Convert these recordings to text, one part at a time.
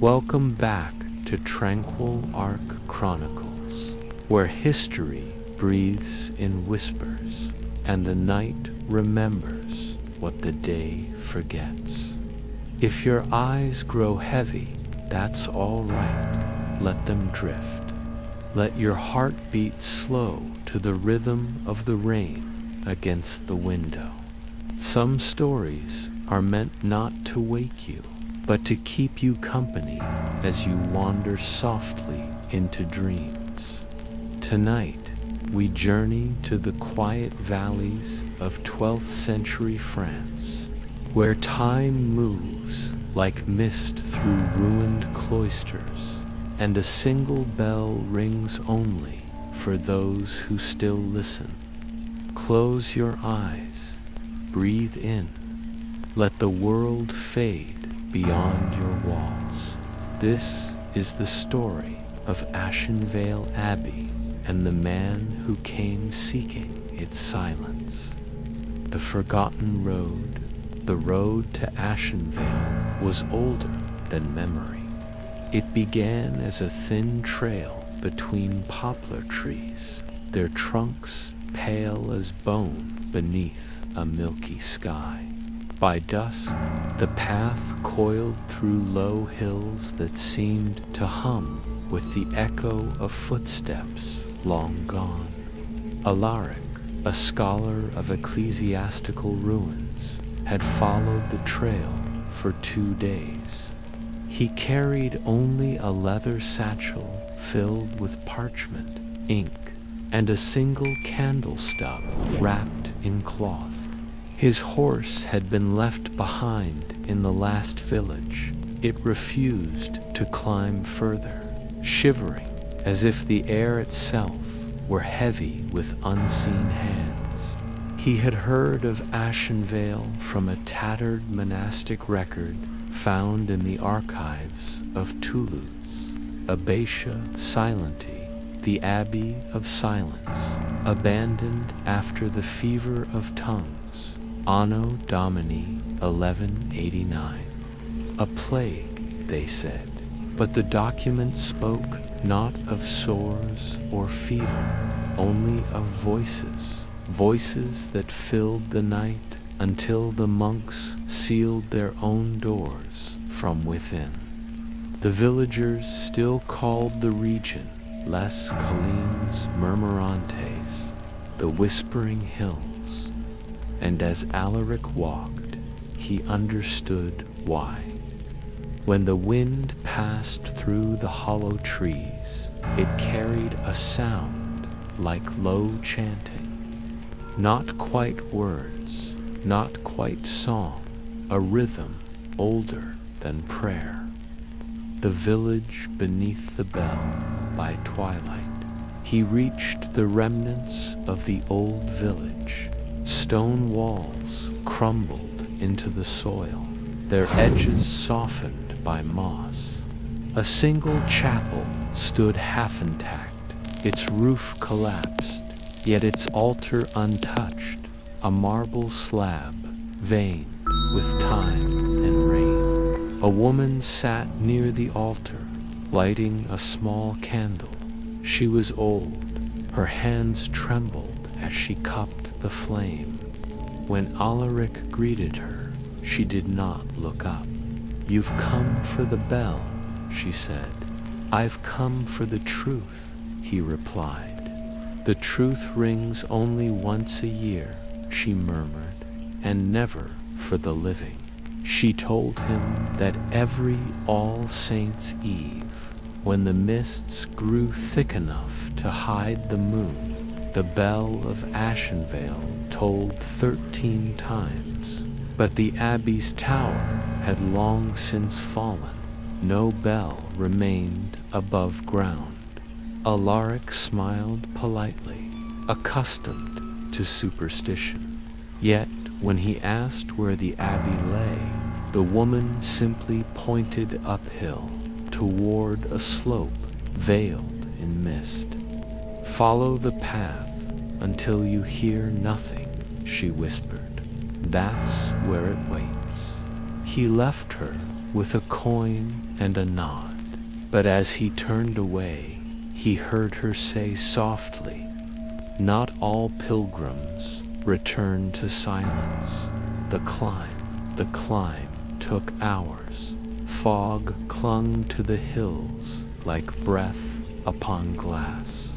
Welcome back to Tranquil Arc Chronicles, where history breathes in whispers, and the night remembers what the day forgets. If your eyes grow heavy, that's all right. Let them drift. Let your heart beat slow to the rhythm of the rain against the window. Some stories are meant not to wake you, but to keep you company as you wander softly into dreams. Tonight, we journey to the quiet valleys of 12th century France, where time moves like mist through ruined cloisters, and a single bell rings only for those who still listen. Close your eyes, breathe in, let the world fade beyond your walls. This is the story of Ashenvale Abbey and the man who came seeking its silence. The forgotten road, the road to Ashenvale, was older than memory. It began as a thin trail between poplar trees, their trunks pale as bone beneath a milky sky. By dusk, the path coiled through low hills that seemed to hum with the echo of footsteps long gone. Alaric, a scholar of ecclesiastical ruins, had followed the trail for 2 days. He carried only a leather satchel filled with parchment, ink, and a single candle stub wrapped in cloth. His horse had been left behind in the last village. It refused to climb further, shivering as if the air itself were heavy with unseen hands. He had heard of Ashenvale from a tattered monastic record found in the archives of Toulouse, Abbatia Silenti, the Abbey of Silence, abandoned after the fever of tongues, Anno Domini 1189. A plague, they said, but the document spoke not of sores or fever, only of voices, voices that filled the night until the monks sealed their own doors from within. The villagers still called the region Les Collines Murmurantes, the Whispering Hills. And as Alaric walked, he understood why. When the wind passed through the hollow trees, it carried a sound like low chanting. Not quite words, not quite song, a rhythm older than prayer. The village beneath the bell by twilight. He reached the remnants of the old village. Stone walls crumbled into the soil, their edges softened by moss. A single chapel stood half intact, its roof collapsed, yet its altar untouched, a marble slab veined with time and rain. A woman sat near the altar, lighting a small candle. She was old, her hands trembled as she cupped the flame. When Alaric greeted her, she did not look up. "You've come for the bell," she said. "I've come for the truth," he replied. "The truth rings only once a year," she murmured, "and never for the living." She told him that every All Saints' Eve, when the mists grew thick enough to hide the moon, the bell of Ashenvale tolled 13 times. But the abbey's tower had long since fallen. No bell remained above ground. Alaric smiled politely, accustomed to superstition. Yet, when he asked where the abbey lay, the woman simply pointed uphill, toward a slope veiled in mist. "Follow the path until you hear nothing," she whispered. "That's where it waits." He left her with a coin and a nod. But as he turned away, he heard her say softly, "Not all pilgrims return to silence. The climb took hours. Fog clung to the hills like breath upon glass.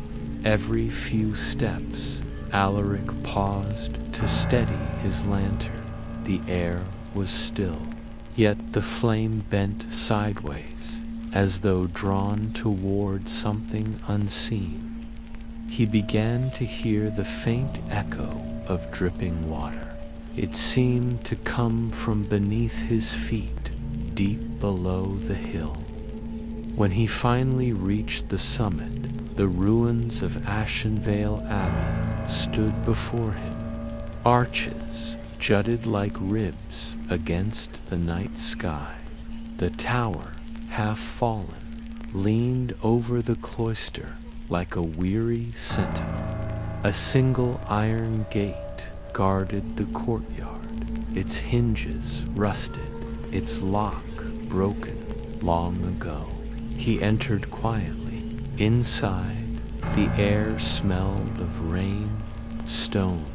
Every few steps, Alaric paused to steady his lantern. The air was still, yet the flame bent sideways, as though drawn toward something unseen. He began to hear the faint echo of dripping water. It seemed to come from beneath his feet, deep below the hill. When he finally reached the summit, the ruins of Ashenvale Abbey stood before him. Arches jutted like ribs against the night sky. The tower, half fallen, leaned over the cloister like a weary sentinel. A single iron gate guarded the courtyard, its hinges rusted, its lock broken long ago. He entered quietly. Inside, the air smelled of rain, stone,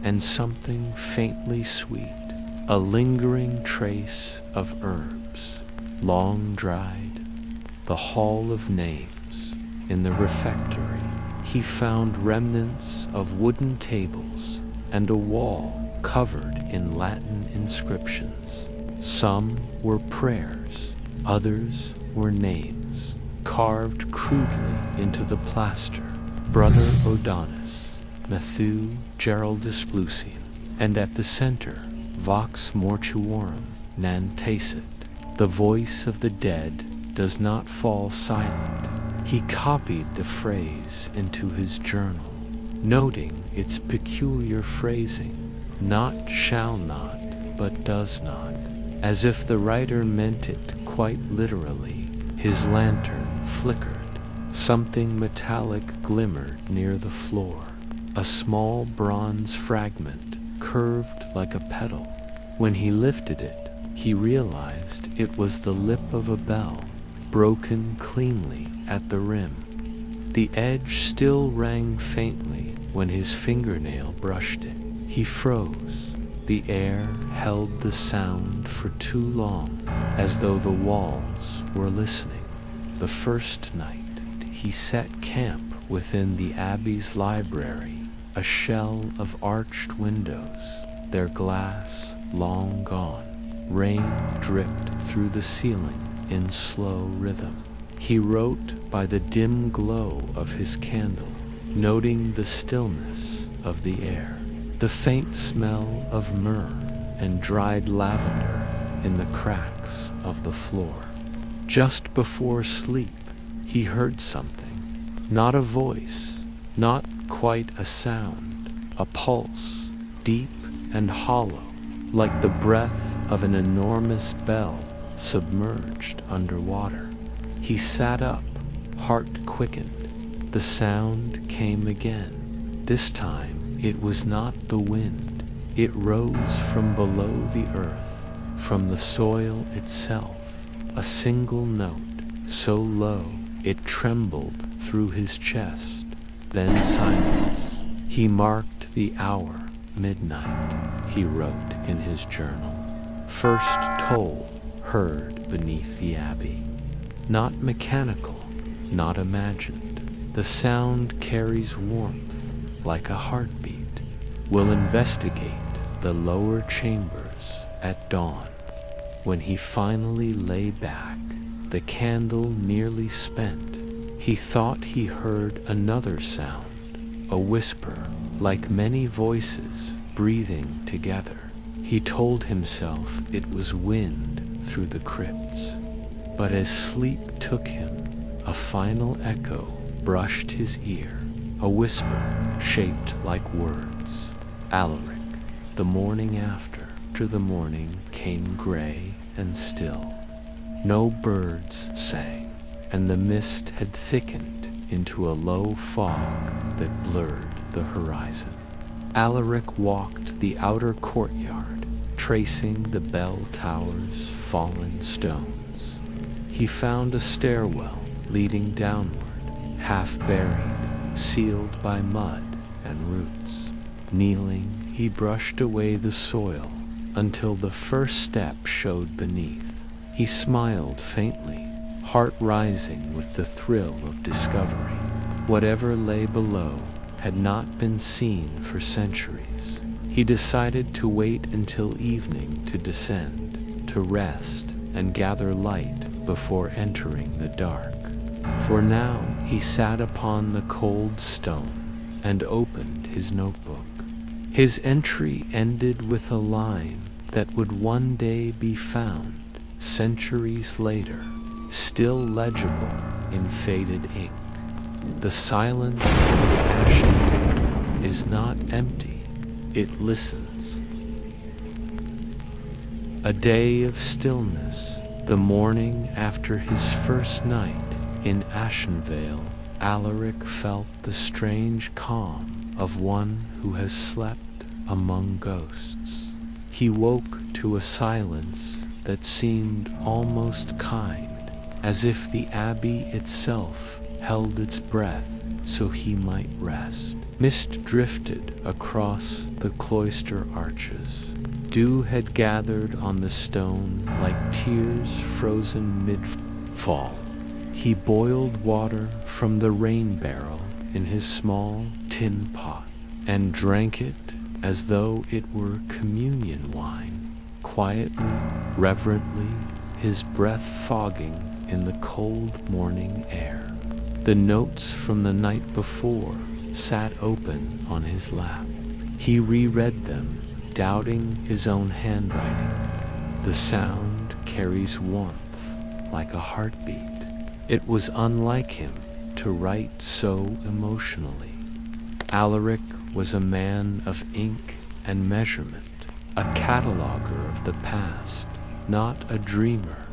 and something faintly sweet, a lingering trace of herbs, long dried. The Hall of Names. In the refectory, he found remnants of wooden tables and a wall covered in Latin inscriptions. Some were prayers, others were names, carved crudely into the plaster. Brother Odonis, Matthew Geraldus Lucian, and at the center, Vox Mortuorum Nantacet. The voice of the dead does not fall silent. He copied the phrase into his journal, noting its peculiar phrasing, not shall not, but does not, as if the writer meant it quite literally. His lantern flickered. Something metallic glimmered near the floor, a small bronze fragment curved like a petal. When he lifted it, he realized it was the lip of a bell, broken cleanly at the rim. The edge still rang faintly when his fingernail brushed it. He froze. The air held the sound for too long, as though the walls were listening. The first night, he set camp within the Abbey's library, a shell of arched windows, their glass long gone. Rain dripped through the ceiling in slow rhythm. He wrote by the dim glow of his candle, noting the stillness of the air, the faint smell of myrrh and dried lavender in the cracks of the floor. Just before sleep, he heard something, not a voice, not quite a sound, a pulse, deep and hollow, like the breath of an enormous bell submerged underwater. He sat up, heart quickened. The sound came again. This time it was not the wind. It rose from below the earth, from the soil itself, a single note, so low it trembled through his chest. Then silence. He marked the hour, midnight, he wrote in his journal. First toll heard beneath the abbey. Not mechanical, not imagined. The sound carries warmth, like a heartbeat. We'll investigate the lower chambers at dawn. When he finally lay back, the candle nearly spent, he thought he heard another sound, a whisper, like many voices breathing together. He told himself it was wind through the crypts. But as sleep took him, a final echo brushed his ear, a whisper shaped like words. Alaric. The morning after the morning came gray and still. No birds sang, and the mist had thickened into a low fog that blurred the horizon. Alaric walked the outer courtyard, tracing the bell tower's fallen stones. He found a stairwell leading downward, half buried, sealed by mud and roots. Kneeling, he brushed away the soil until the first step showed beneath. He smiled faintly, heart rising with the thrill of discovery. Whatever lay below had not been seen for centuries. He decided to wait until evening to descend, to rest and gather light before entering the dark. For now he sat upon the cold stone and opened his notebook. His entry ended with a line that would one day be found, centuries later, still legible in faded ink. The silence of Ashenvale is not empty, it listens. A day of stillness, the morning after his first night in Ashenvale, Alaric felt the strange calm of one who has slept among ghosts. He woke to a silence that seemed almost kind, as if the abbey itself held its breath so he might rest. Mist drifted across the cloister arches. Dew had gathered on the stone like tears frozen mid-fall. He boiled water from the rain barrel in his small tin pot and drank it as though it were communion wine, quietly, reverently, his breath fogging in the cold morning air. The notes from the night before sat open on his lap. He reread them, doubting his own handwriting. The sound carries warmth, like a heartbeat. It was unlike him to write so emotionally. Alaric was a man of ink and measurement, a cataloger of the past, not a dreamer,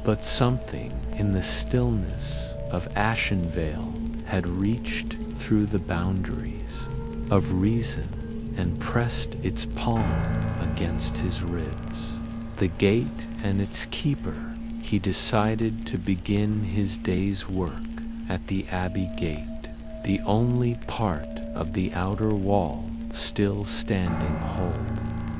but something in the stillness of Ashenvale had reached through the boundaries of reason and pressed its palm against his ribs. The gate and its keeper, he decided to begin his day's work at the abbey gate, the only part of the outer wall still standing whole.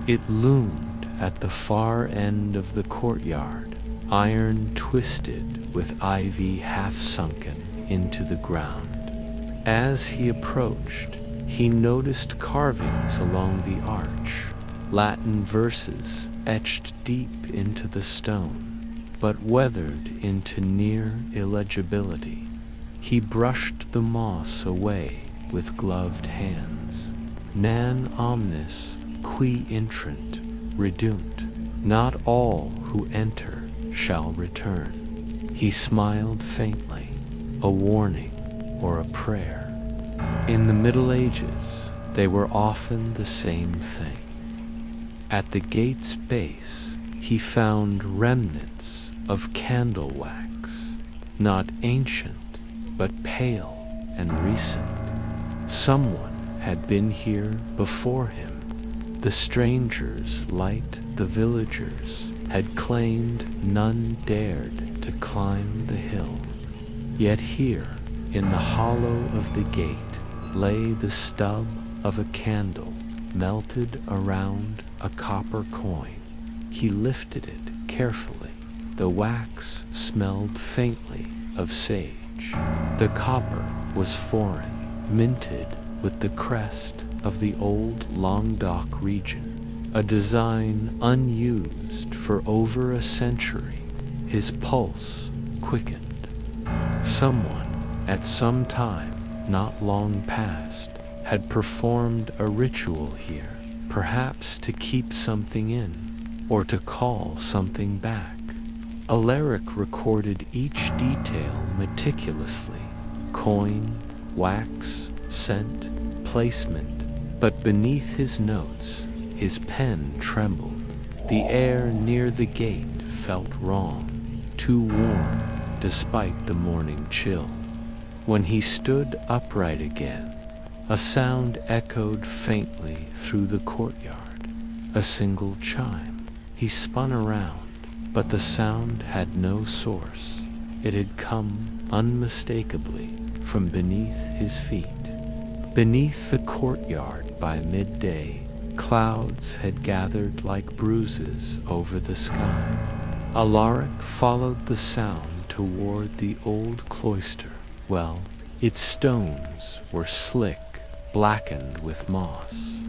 It loomed at the far end of the courtyard, iron twisted with ivy half sunken into the ground. As he approached, he noticed carvings along the arch, Latin verses etched deep into the stone, but weathered into near illegibility. He brushed the moss away with gloved hands. Non omnis qui intrant redunt, not all who enter shall return. He smiled faintly, a warning or a prayer. In the Middle Ages, they were often the same thing. At the gate's base, he found remnants of candle wax, not ancient, but pale and recent. Someone had been here before him. The strangers, like the villagers, had claimed none dared to climb the hill. Yet here, in the hollow of the gate, lay the stub of a candle melted around a copper coin. He lifted it carefully. The wax smelled faintly of sage. The copper was foreign, minted with the crest of the old Languedoc region, a design unused for over a century. His pulse quickened. Someone, at some time not long past, had performed a ritual here, perhaps to keep something in, or to call something back. Alaric recorded each detail meticulously: coin, wax, scent, placement, but beneath his notes, his pen trembled. The air near the gate felt wrong, too warm, despite the morning chill. When he stood upright again, a sound echoed faintly through the courtyard, a single chime. He spun around, But the sound had no source. It had come unmistakably from beneath his feet. Beneath the courtyard by midday, clouds had gathered like bruises over the sky. Alaric followed the sound toward the old cloister. Well, its stones were slick, blackened with moss.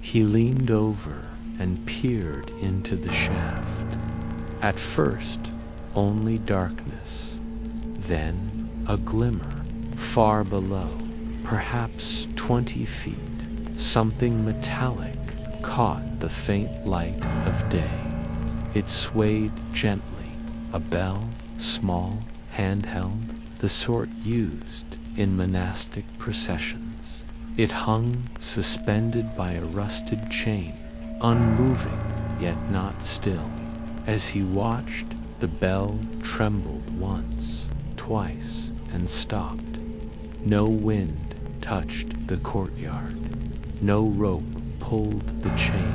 He leaned over and peered into the shaft. At first, only darkness. Then a glimmer, far below, perhaps 20 feet. Something metallic caught the faint light of day. It swayed gently, a bell, small, handheld, the sort used in monastic processions. It hung suspended by a rusted chain, unmoving yet not still. As he watched, the bell trembled once, twice, and stopped. No wind touched the courtyard. No rope pulled the chain.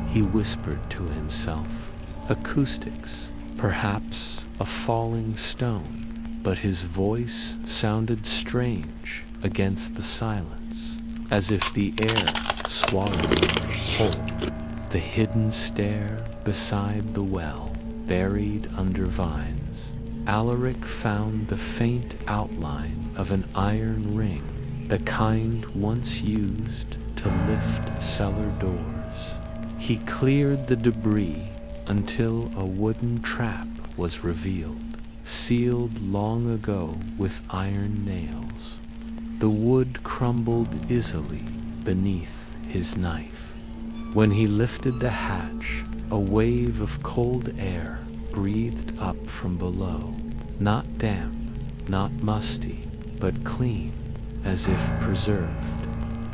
He whispered to himself. Acoustics, perhaps a falling stone, but his voice sounded strange against the silence, as if the air swallowed him whole. The hidden stair beside the well, buried under vines. Alaric found the faint outline of an iron ring, the kind once used to lift cellar doors. He cleared the debris until a wooden trap was revealed, sealed long ago with iron nails. The wood crumbled easily beneath his knife. When he lifted the hatch, a wave of cold air breathed up from below, not damp, not musty, but clean, as if preserved.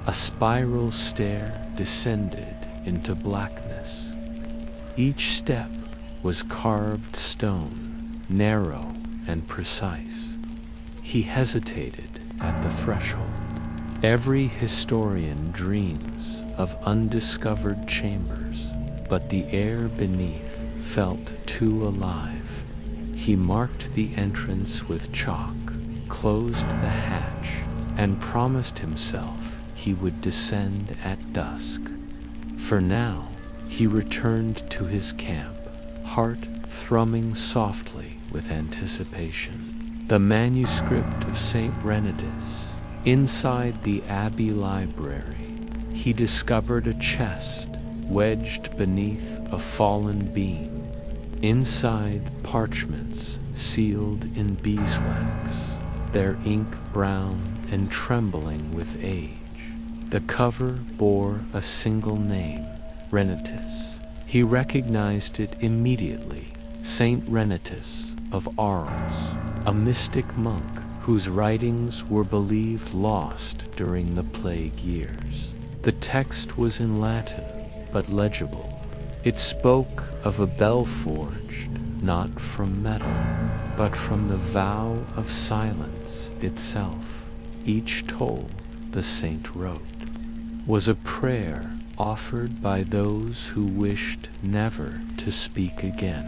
A spiral stair descended into blackness. Each step was carved stone, narrow and precise. He hesitated at the threshold. Every historian dreams of undiscovered chambers, but the air beneath felt too alive. He marked the entrance with chalk, closed the hatch, and promised himself he would descend at dusk. For now, he returned to his camp, heart thrumming softly with anticipation. The manuscript of St. Renardus. Inside the Abbey library, he discovered a chest wedged beneath a fallen beam. Inside, parchments sealed in beeswax, their ink brown and trembling with age. The cover bore a single name, Renardus. He recognized it immediately, Saint Renardus of Arles, a mystic monk whose writings were believed lost during the plague years. The text was in Latin, but legible. It spoke of a bell forged, not from metal, but from the vow of silence itself. Each toll, the saint wrote, was a prayer offered by those who wished never to speak again,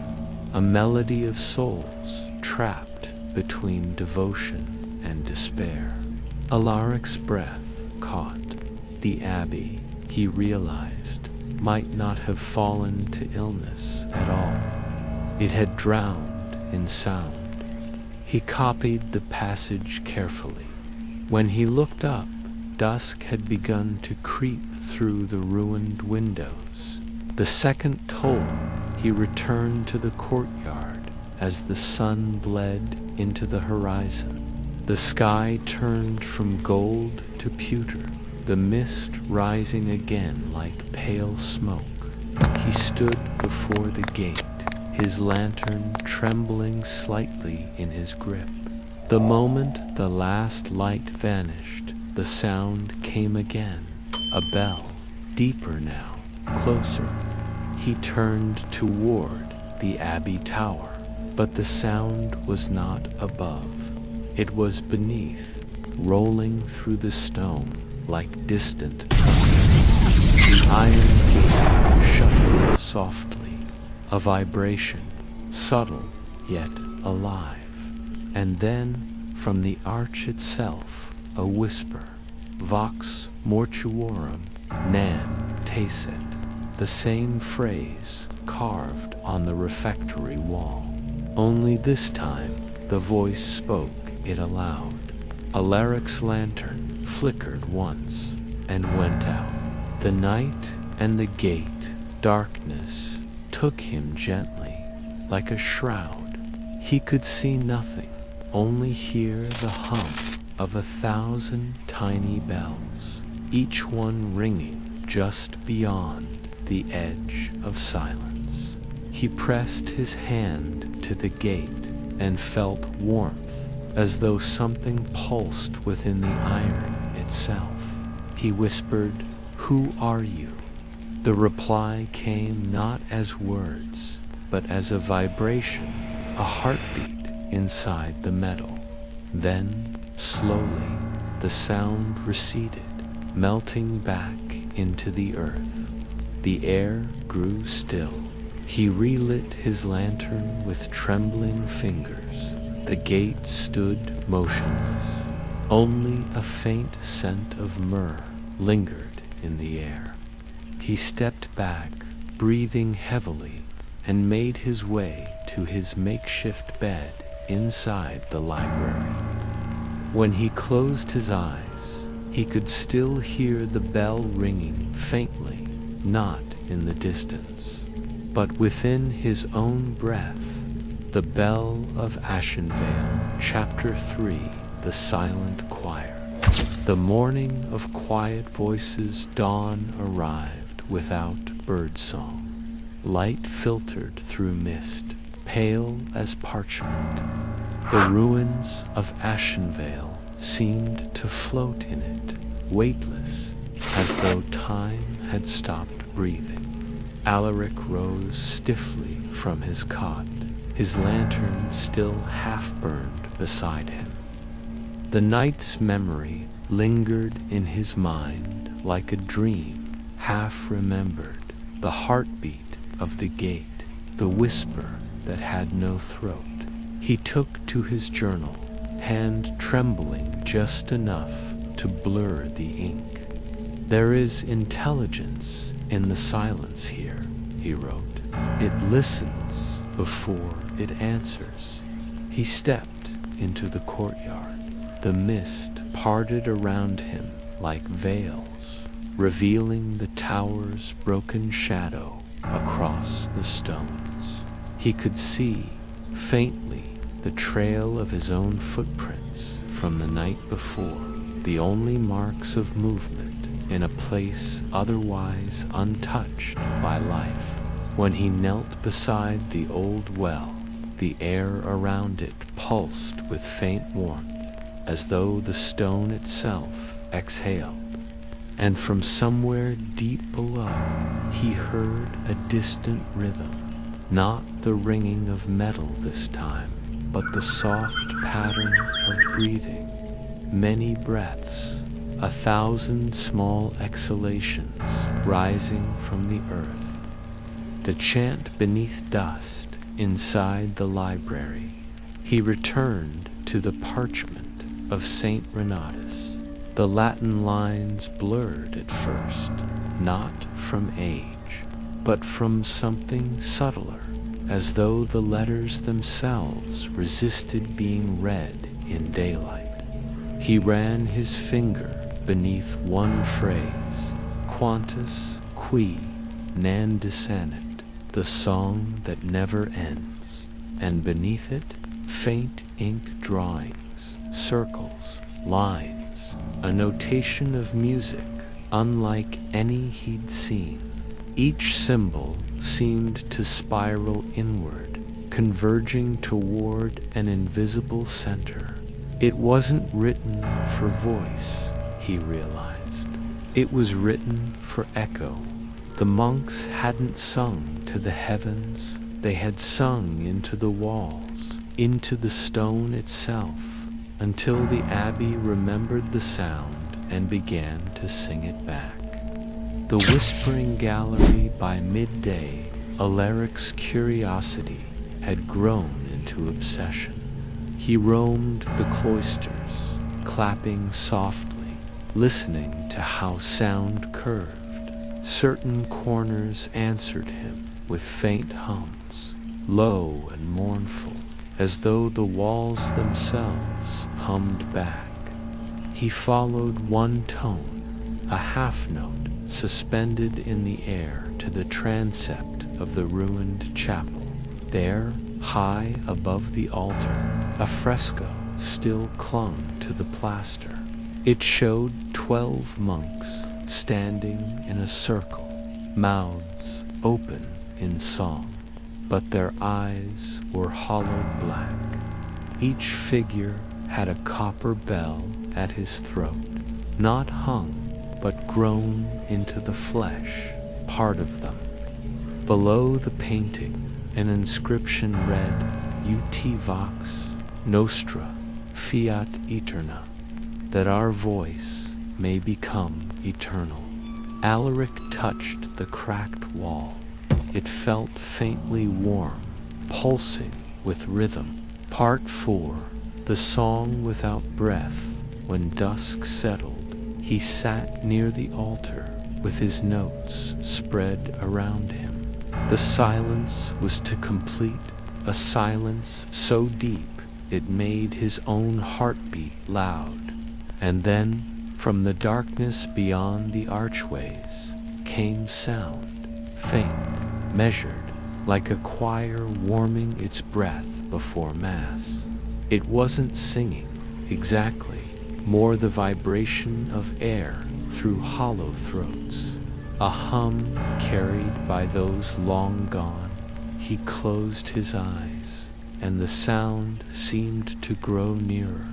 a melody of souls trapped between devotion and despair. Alaric's breath caught. The abbey, he realized, might not have fallen to illness at all. It had drowned in sound. He copied the passage carefully. When he looked up, dusk had begun to creep through the ruined windows. The second toll, he returned to the courtyard as the sun bled into the horizon. The sky turned from gold to pewter, the mist rising again like pale smoke. He stood before the gate, his lantern trembling slightly in his grip. The moment the last light vanished, the sound came again, a bell, deeper now, closer. He turned toward the abbey tower, but the sound was not above. It was beneath, rolling through the stone like distant thunder. The iron gate shuddered softly, a vibration, subtle yet alive. And then, from the arch itself, a whisper, Vox mortuorum nan tacet, the same phrase carved on the refectory wall. Only this time, the voice spoke it aloud. Alaric's lantern flickered once and went out. The night and the gate, darkness, took him gently, like a shroud. He could see nothing, only hear the hum of 1,000 tiny bells, each one ringing just beyond the edge of silence. He pressed his hand to the gate and felt warmth, as though something pulsed within the iron itself. He whispered, "Who are you?" The reply came not as words, but as a vibration, a heartbeat inside the metal. Then, slowly, the sound receded, melting back into the earth. The air grew still. He relit his lantern with trembling fingers. The gate stood motionless. Only a faint scent of myrrh lingered in the air. He stepped back, breathing heavily, and made his way to his makeshift bed inside the library. When he closed his eyes, he could still hear the bell ringing faintly, not in the distance, but within his own breath. The Bell of Ashenvale, Chapter 3, The Silent Choir. The morning of quiet voices dawn arrived without birdsong. Light filtered through mist, pale as parchment. The ruins of Ashenvale seemed to float in it, weightless, as though time had stopped breathing. Alaric rose stiffly from his cot, his lantern still half-burned beside him. The night's memory lingered in his mind like a dream, half-remembered, the heartbeat of the gate, the whisper that had no throat. He took to his journal, hand trembling just enough to blur the ink. "There is intelligence in the silence here," he wrote. "It listens before it answers." He stepped into the courtyard. The mist parted around him like veils, revealing the tower's broken shadow across the stones. He could see, faintly, the trail of his own footprints from the night before, the only marks of movement in a place otherwise untouched by life. When he knelt beside the old well, the air around it pulsed with faint warmth, as though the stone itself exhaled. And from somewhere deep below, he heard a distant rhythm, not the ringing of metal this time, but the soft pattern of breathing. Many breaths, 1,000 small exhalations rising from the earth. The chant beneath dust inside the library. He returned to the parchment of Saint Renatus. The Latin lines blurred at first, not from age, but from something subtler, as though the letters themselves resisted being read in daylight. He ran his finger beneath one phrase, Quantus qui nan dissanit, the song that never ends, and beneath it, faint ink drawings, circles, lines, a notation of music unlike any he'd seen. Each symbol seemed to spiral inward, converging toward an invisible center. It wasn't written for voice, he realized. It was written for echo. The monks hadn't sung to the heavens, they had sung into the walls, into the stone itself, until the abbey remembered the sound and began to sing it back. The whispering gallery by midday, Alaric's curiosity had grown into obsession. He roamed the cloisters, clapping softly, listening to how sound curved. Certain corners answered him with faint hums, low and mournful, as though the walls themselves hummed back. He followed one tone, a half-note suspended in the air to the transept of the ruined chapel. There, high above the altar, a fresco still clung to the plaster. It showed 12 monks standing in a circle, mouths open in song, but their eyes were hollow black. Each figure had a copper bell at his throat, not hung, but grown into the flesh, part of them. Below the painting, an inscription read, Ut vox nostra fiat aeterna, that our voice may become eternal. Alaric touched the cracked wall. It felt faintly warm, pulsing with rhythm. Part 4, the song without breath. When dusk settled, he sat near the altar with his notes spread around him. The silence was to complete, a silence so deep it made his own heartbeat loud. And then, from the darkness beyond the archways, came sound, faint, measured, like a choir warming its breath before Mass. It wasn't singing, exactly, more the vibration of air through hollow throats, a hum carried by those long gone. He closed his eyes, and the sound seemed to grow nearer.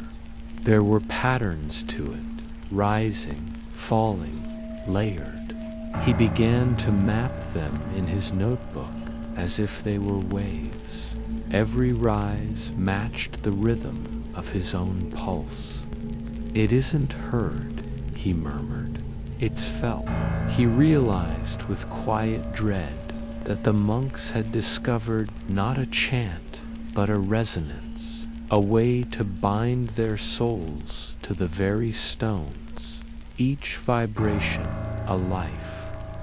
There were patterns to it, rising, falling, layered. He began to map them in his notebook as if they were waves. Every rise matched the rhythm of his own pulse. It isn't heard, he murmured. It's felt. He realized with quiet dread that the monks had discovered not a chant, but a resonance, a way to bind their souls to the very stones. Each vibration a life,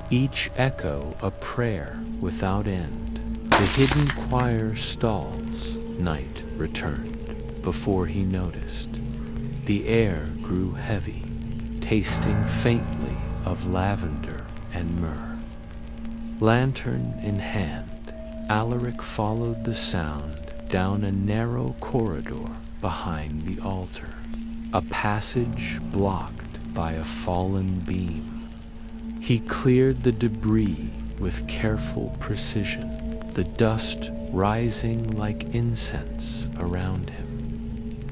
each echo a prayer without end. The hidden choir stalls. Night returned before he noticed. The air grew heavy, tasting faintly of lavender and myrrh. Lantern in hand, Alaric followed the sound down a narrow corridor behind the altar, a passage blocked by a fallen beam. He cleared the debris with careful precision, the dust rising like incense around him.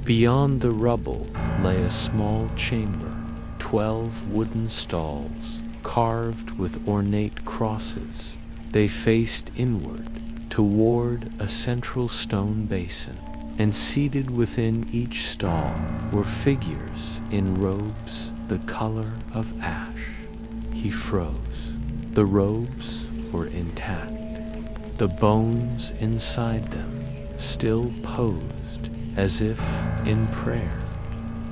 Beyond the rubble lay a small chamber, 12 wooden stalls, carved with ornate crosses. They faced inward, toward a central stone basin, and seated within each stall were figures in robes the color of ash. He froze. The robes were intact. The bones inside them still posed as if in prayer.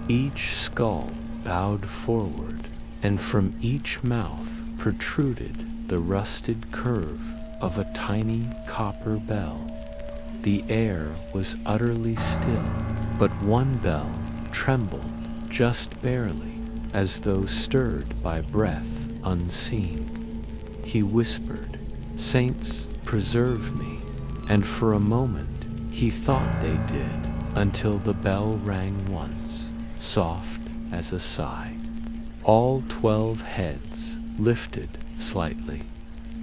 Each skull bowed forward, and from each mouth protruded the rusted curve of a tiny copper bell. The air was utterly still, but one bell trembled just barely, as though stirred by breath unseen. He whispered, "Saints, preserve me," and for a moment he thought they did, until the bell rang once, soft as a sigh. All 12 heads lifted slightly.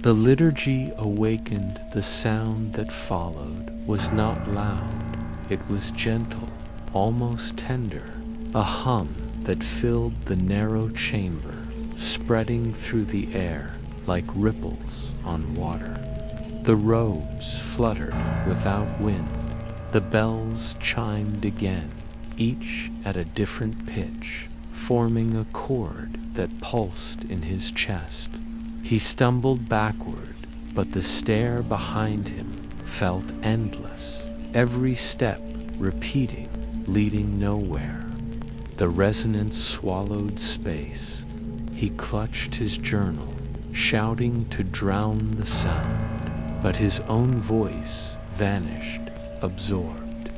The liturgy awakened. The sound that followed was not loud. It was gentle, almost tender, a hum that filled the narrow chamber, spreading through the air like ripples on water. The robes fluttered without wind. The bells chimed again, each at a different pitch, forming a chord that pulsed in his chest. He stumbled backward, but the stair behind him felt endless, every step repeating, leading nowhere. The resonance swallowed space. He clutched his journal, shouting to drown the sound, but his own voice vanished, absorbed.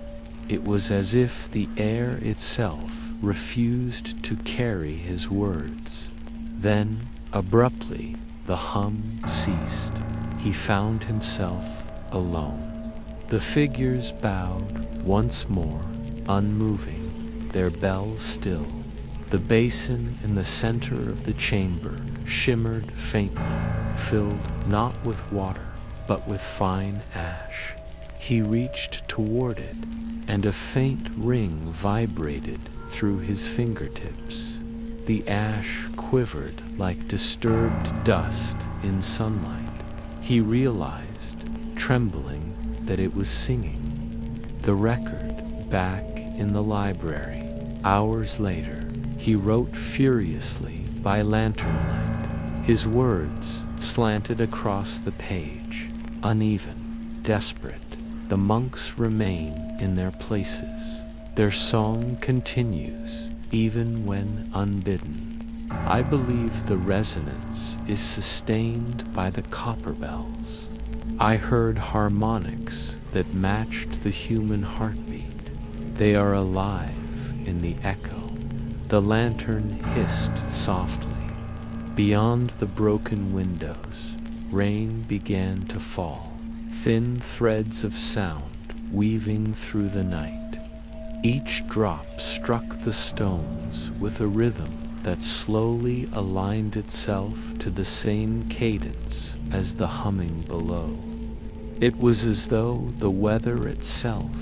It was as if the air itself refused to carry his words. Then, abruptly, the hum ceased. He found himself alone. The figures bowed once more, unmoving, their bells still. The basin in the center of the chamber shimmered faintly, filled not with water, but with fine ash. He reached toward it, and a faint ring vibrated through his fingertips. The ash quivered like disturbed dust in sunlight. He realized, trembling, that it was singing. The record, back in the library. Hours later, he wrote furiously by lantern light. His words slanted across the page, uneven, desperate. The monks remain in their places. Their song continues, even when unbidden. I believe the resonance is sustained by the copper bells. I heard harmonics that matched the human heartbeat. They are alive in the echo. The lantern hissed softly. Beyond the broken windows, rain began to fall, thin threads of sound weaving through the night. Each drop struck the stones with a rhythm that slowly aligned itself to the same cadence as the humming below. It was as though the weather itself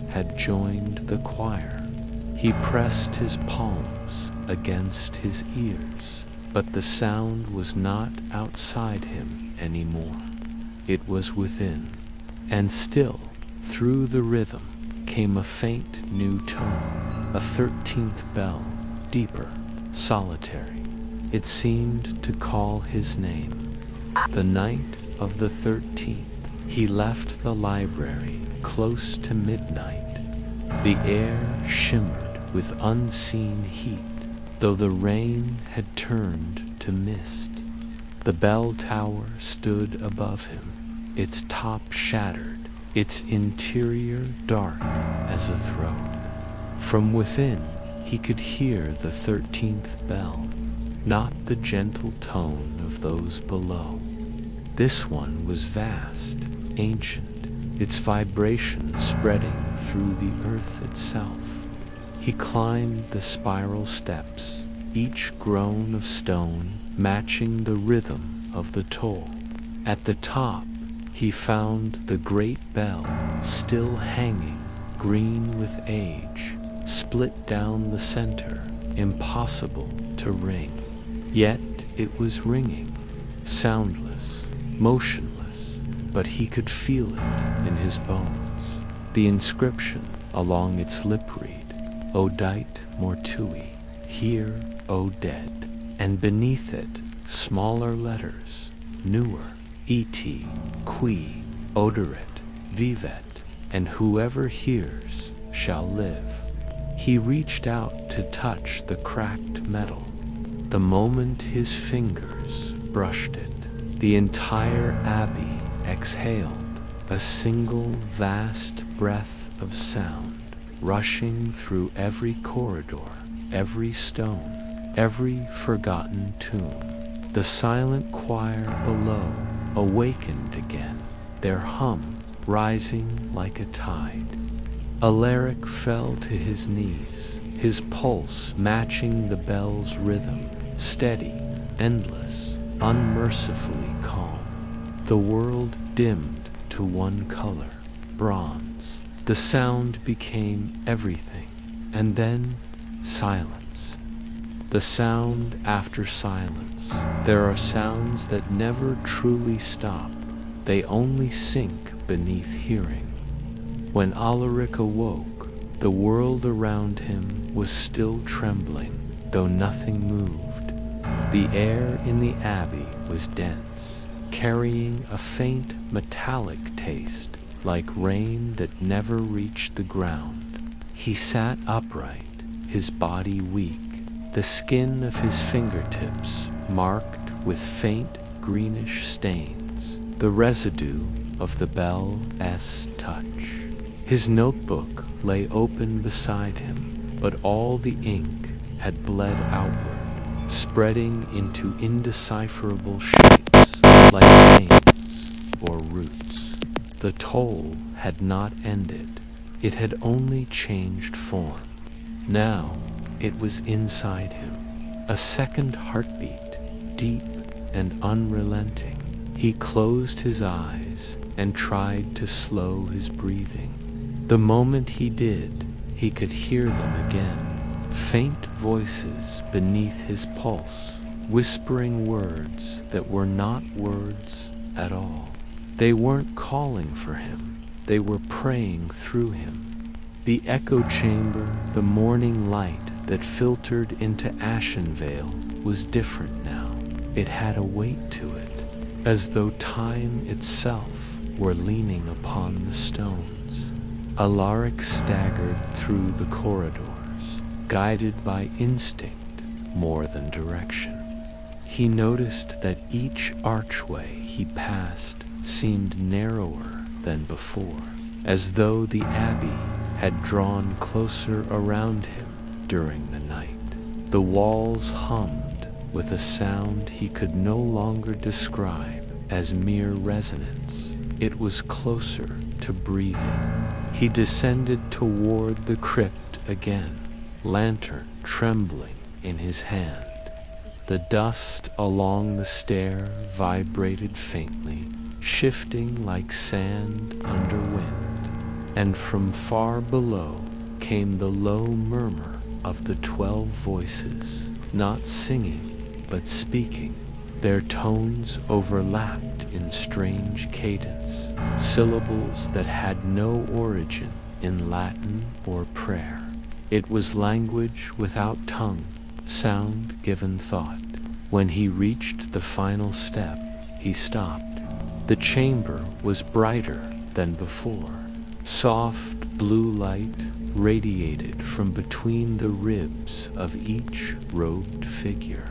had joined the choir. He pressed his palms against his ears, but the sound was not outside him anymore. It was within, and still, through the rhythm, came a faint new tone, a 13th bell, deeper, solitary. It seemed to call his name. The night of the 13th, he left the library close to midnight. The air shimmered with unseen heat, though the rain had turned to mist. The bell tower stood above him, its top shattered, its interior dark as a throat. From within, he could hear the 13th bell, not the gentle tone of those below. This one was vast, ancient, its vibration spreading through the earth itself. He climbed the spiral steps, each groan of stone matching the rhythm of the toll. At the top, he found the great bell still hanging, green with age, split down the center, impossible to ring. Yet it was ringing, soundless, motionless, but he could feel it in his bones. The inscription along its lip read, Odite Mortui, Here, O Dead, and beneath it, smaller letters, newer, Et, Qui, Odoret, Vivet, and whoever hears shall live. He reached out to touch the cracked metal. The moment his fingers brushed it, the entire abbey exhaled, a single vast breath of sound, rushing through every corridor, every stone, every forgotten tomb. The silent choir below awakened again, their hum rising like a tide. Alaric fell to his knees, his pulse matching the bell's rhythm, steady, endless, unmercifully calm. The world dimmed to one color, bronze. The sound became everything, and then silence. The sound after silence. There are sounds that never truly stop. They only sink beneath hearing. When Alaric awoke, the world around him was still trembling, though nothing moved. The air in the abbey was dense, carrying a faint metallic taste, like rain that never reached the ground. He sat upright, his body weak, the skin of his fingertips marked with faint greenish stains, the residue of the Bell's touch. His notebook lay open beside him, but all the ink had bled outward, spreading into indecipherable shapes like veins or roots. The toll had not ended. It had only changed form. Now it was inside him, a second heartbeat, deep and unrelenting. He closed his eyes and tried to slow his breathing. The moment he did, he could hear them again, faint voices beneath his pulse, whispering words that were not words at all. They weren't calling for him, they were praying through him. The echo chamber, the morning light that filtered into Ashenvale, was different now. It had a weight to it, as though time itself were leaning upon the stones. Alaric staggered through the corridors, guided by instinct more than direction. He noticed that each archway he passed seemed narrower than before, as though the abbey had drawn closer around him during the night. The walls hummed with a sound he could no longer describe as mere resonance. It was closer to breathing. He descended toward the crypt again, lantern trembling in his hand. The dust along the stair vibrated faintly, shifting like sand under wind. And from far below came the low murmur of the 12 voices, not singing, but speaking. Their tones overlapped in strange cadence, syllables that had no origin in Latin or prayer. It was language without tongue, sound given thought. When he reached the final step, he stopped. The chamber was brighter than before. Soft blue light radiated from between the ribs of each robed figure.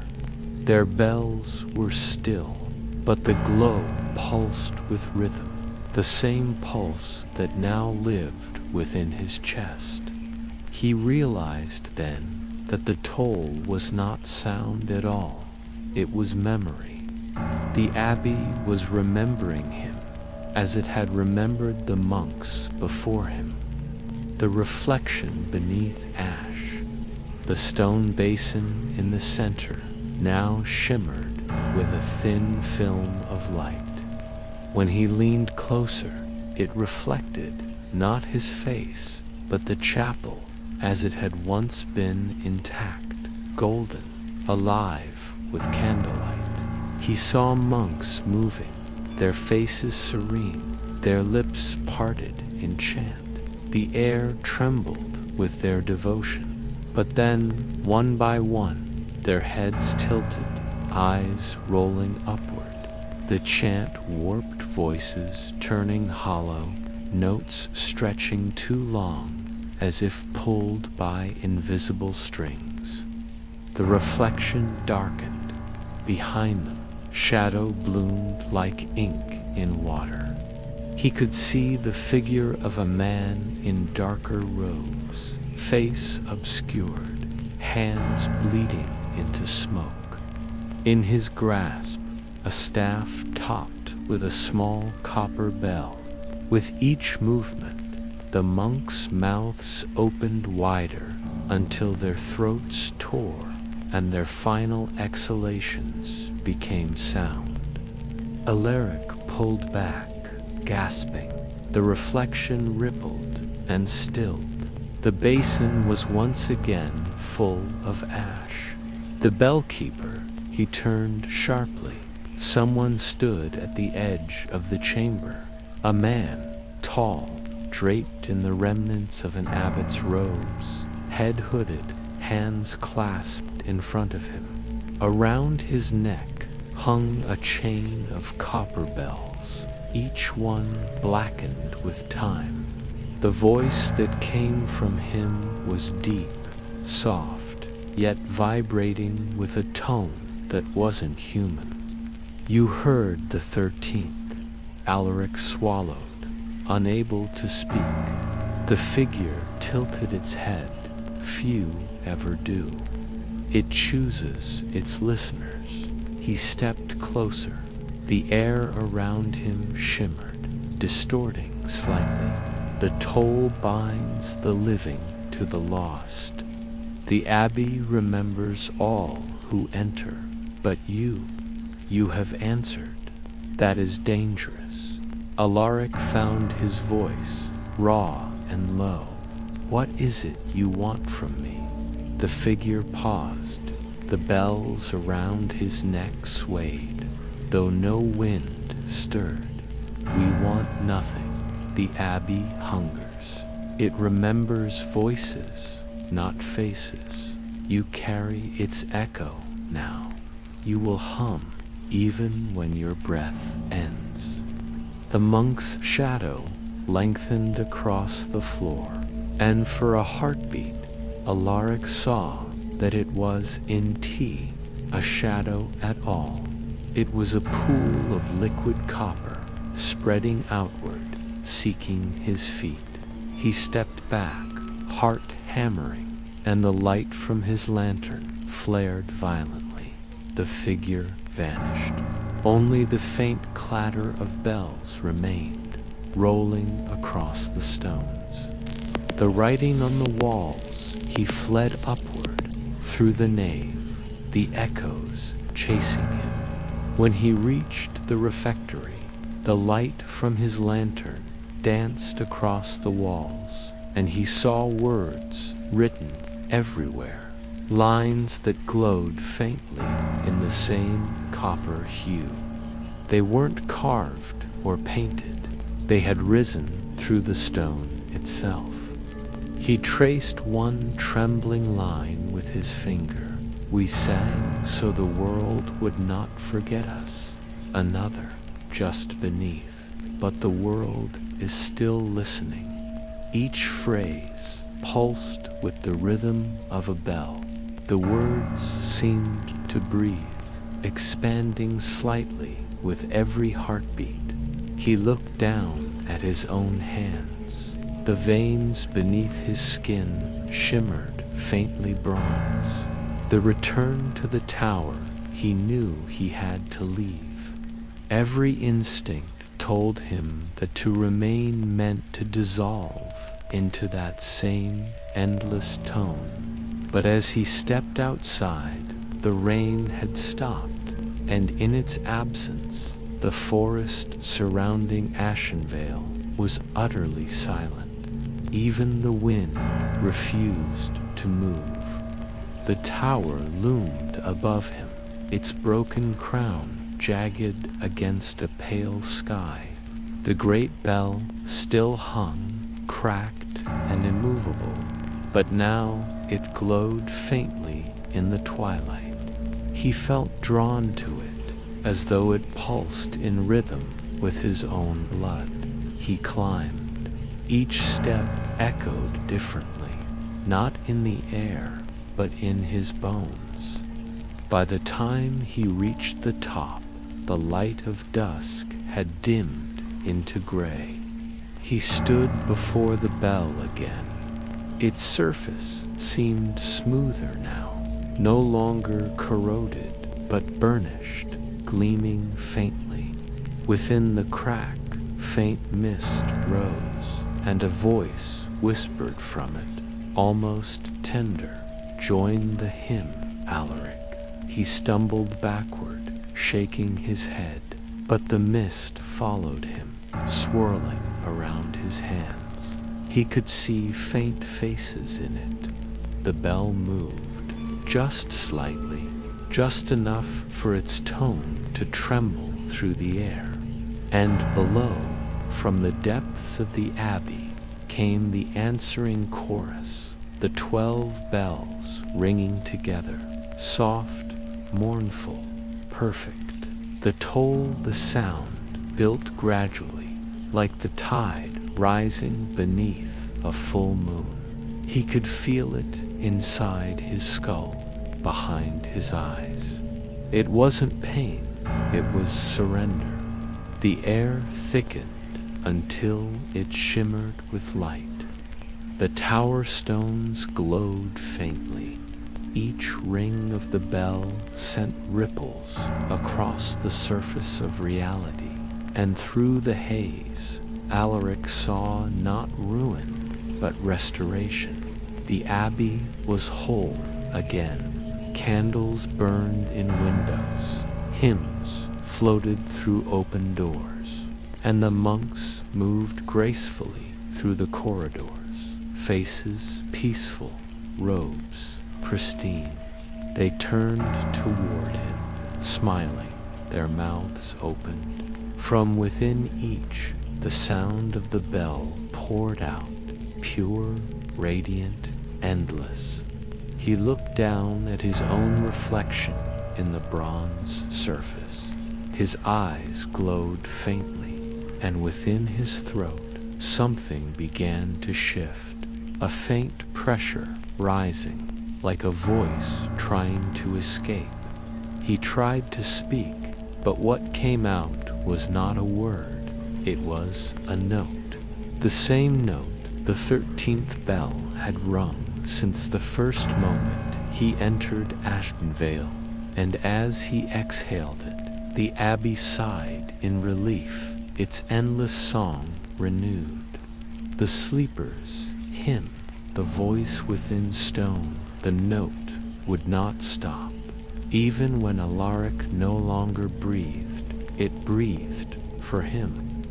Their bells were still, but the glow pulsed with rhythm, the same pulse that now lived within his chest. He realized then that the toll was not sound at all. It was memory. The abbey was remembering him as it had remembered the monks before him. The reflection beneath ash, the stone basin in the center, now shimmered with a thin film of light. When he leaned closer, it reflected not his face, but the chapel as it had once been intact, golden, alive with candlelight. He saw monks moving, their faces serene, their lips parted in chant. The air trembled with their devotion. But then, one by one, their heads tilted, eyes rolling upward. The chant warped voices turning hollow, notes stretching too long, as if pulled by invisible strings. The reflection darkened. Behind them, shadow bloomed like ink in water. He could see the figure of a man in darker robes, face obscured, hands bleeding into smoke. In his grasp, a staff topped with a small copper bell. With each movement, the monks' mouths opened wider until their throats tore and their final exhalations became sound. Alaric pulled back, gasping. The reflection rippled and stilled. The basin was once again full of ash. The bellkeeper, he turned sharply. Someone stood at the edge of the chamber. A man, tall, draped in the remnants of an abbot's robes, head hooded, hands clasped in front of him. Around his neck hung a chain of copper bells. each one blackened with time. The voice that came from him was deep, soft, yet vibrating with a tone that wasn't human. You heard the 13th. Alaric swallowed, unable to speak. The figure tilted its head. Few ever do. It chooses its listeners. He stepped closer. The air around him shimmered, distorting slightly. The toll binds the living to the lost. The Abbey remembers all who enter, but you have answered. That is dangerous. Alaric found his voice, raw and low. What is it you want from me? The figure paused. The bells around his neck swayed, though no wind stirred. We want nothing. The Abbey hungers. It remembers voices, not faces. You carry its echo now. You will hum even when your breath ends. The monk's shadow lengthened across the floor, and for a heartbeat, Alaric saw that it was indeed a shadow at all. It was a pool of liquid copper, spreading outward, seeking his feet. He stepped back, heart hammering, and the light from his lantern flared violently. The figure vanished. Only the faint clatter of bells remained, rolling across the stones. The writing on the walls, he fled upward, through the nave, the echoes chasing him. When he reached the refectory, the light from his lantern danced across the walls, and he saw words written everywhere, lines that glowed faintly in the same copper hue. They weren't carved or painted. They had risen through the stone itself. He traced one trembling line with his finger. We sang so the world would not forget us. Another, just beneath. But the world is still listening. Each phrase pulsed with the rhythm of a bell. The words seemed to breathe, expanding slightly with every heartbeat. He looked down at his own hands. The veins beneath his skin shimmered faintly bronze. The return to the tower, he knew he had to leave. Every instinct told him that to remain meant to dissolve into that same endless tone. But as he stepped outside, the rain had stopped, and in its absence, the forest surrounding Ashenvale was utterly silent. Even the wind refused to move. The tower loomed above him, its broken crown jagged against a pale sky. The great bell still hung, cracked and immovable, but now it glowed faintly in the twilight. He felt drawn to it, as though it pulsed in rhythm with his own blood. He climbed. Each step echoed differently, not in the air, but in his bones. By the time he reached the top, the light of dusk had dimmed into gray. He stood before the bell again. Its surface seemed smoother now, no longer corroded, but burnished, gleaming faintly. Within the crack, faint mist rose, and a voice whispered from it, almost tender, "Join the hymn, Alaric." He stumbled backward, shaking his head, but the mist followed him, swirling around his hands. He could see faint faces in it. The bell moved, just slightly, just enough for its tone to tremble through the air. And below, from the depths of the abbey, came the answering chorus, the 12 bells ringing together, soft, mournful, perfect. The toll, the sound, built gradually, like the tide rising beneath a full moon. He could feel it inside his skull, behind his eyes. It wasn't pain, it was surrender. The air thickened until it shimmered with light. The tower stones glowed faintly. Each ring of the bell sent ripples across the surface of reality, and through the haze, Alaric saw not ruin, but restoration. The abbey was whole again. Candles burned in windows, hymns floated through open doors, and the monks moved gracefully through the corridors, faces peaceful, robes pristine. They turned toward him, smiling, their mouths opened. From within each, the sound of the bell poured out, pure, radiant, endless. He looked down at his own reflection in the bronze surface. His eyes glowed faintly, and within his throat, something began to shift, a faint pressure rising, like a voice trying to escape. He tried to speak, but what came out was not a word. It was a note. The same note the 13th bell had rung since the first moment he entered Ashenvale, and as he exhaled it, the abbey sighed in relief, its endless song renewed. The sleeper's hymn, the voice within stone, the note would not stop. Even when Alaric no longer breathed, it breathed for him.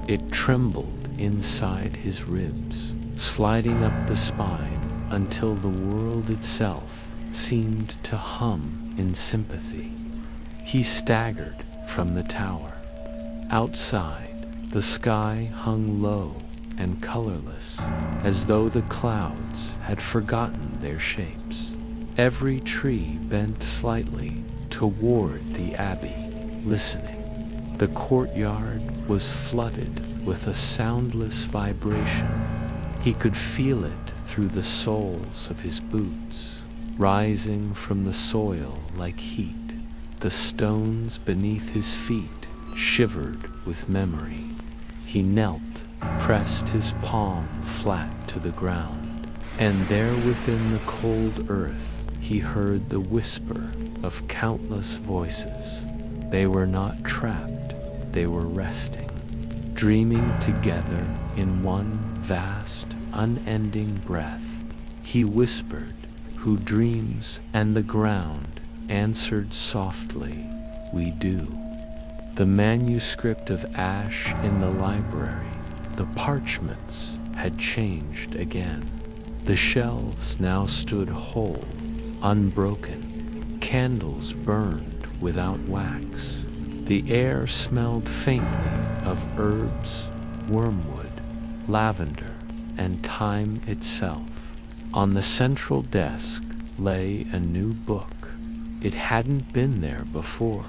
It trembled inside his ribs, sliding up the spine until the world itself seemed to hum in sympathy. He staggered from the tower. Outside, the sky hung low and colorless, as though the clouds had forgotten their shapes. Every tree bent slightly toward the abbey, listening. The courtyard was flooded with a soundless vibration. He could feel it through the soles of his boots, rising from the soil like heat. The stones beneath his feet shivered with memory. He knelt, pressed his palm flat to the ground, and there within the cold earth he heard the whisper of countless voices. They were not trapped, they were resting, dreaming together in one vast, unending breath. He whispered, "Who dreams?" and the ground answered softly, "We do." The manuscript of ash in the library, the parchments had changed again. The shelves now stood whole, unbroken. Candles burned without wax. The air smelled faintly of herbs, wormwood, lavender, and time itself. On the central desk lay a new book. It hadn't been there before.